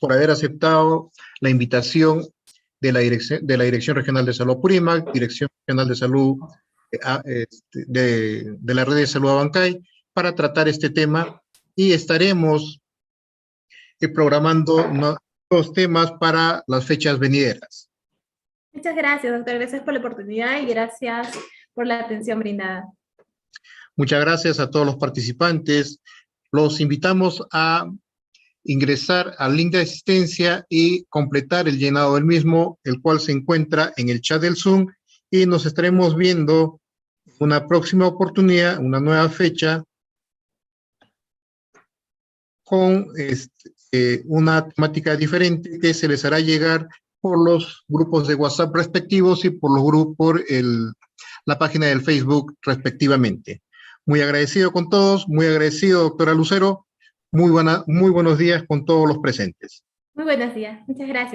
por haber aceptado la invitación de la Dirección Regional de Salud Apurímac, Dirección Regional de Salud de la Red de Salud Abancay, para tratar este tema, y estaremos programando nuevos temas para las fechas venideras. Muchas gracias, doctor. Gracias por la oportunidad y gracias por la atención brindada. Muchas gracias a todos los participantes. Los invitamos a ingresar al link de asistencia y completar el llenado del mismo, el cual se encuentra en el chat del Zoom, y nos estaremos viendo una próxima oportunidad, una nueva fecha, con una temática diferente que se les hará llegar por los grupos de WhatsApp respectivos y por los grupos, la página del Facebook respectivamente. Muy agradecido con todos, muy agradecido, doctora Lucero. Muy buenos días con todos los presentes. Muy buenos días. Muchas gracias.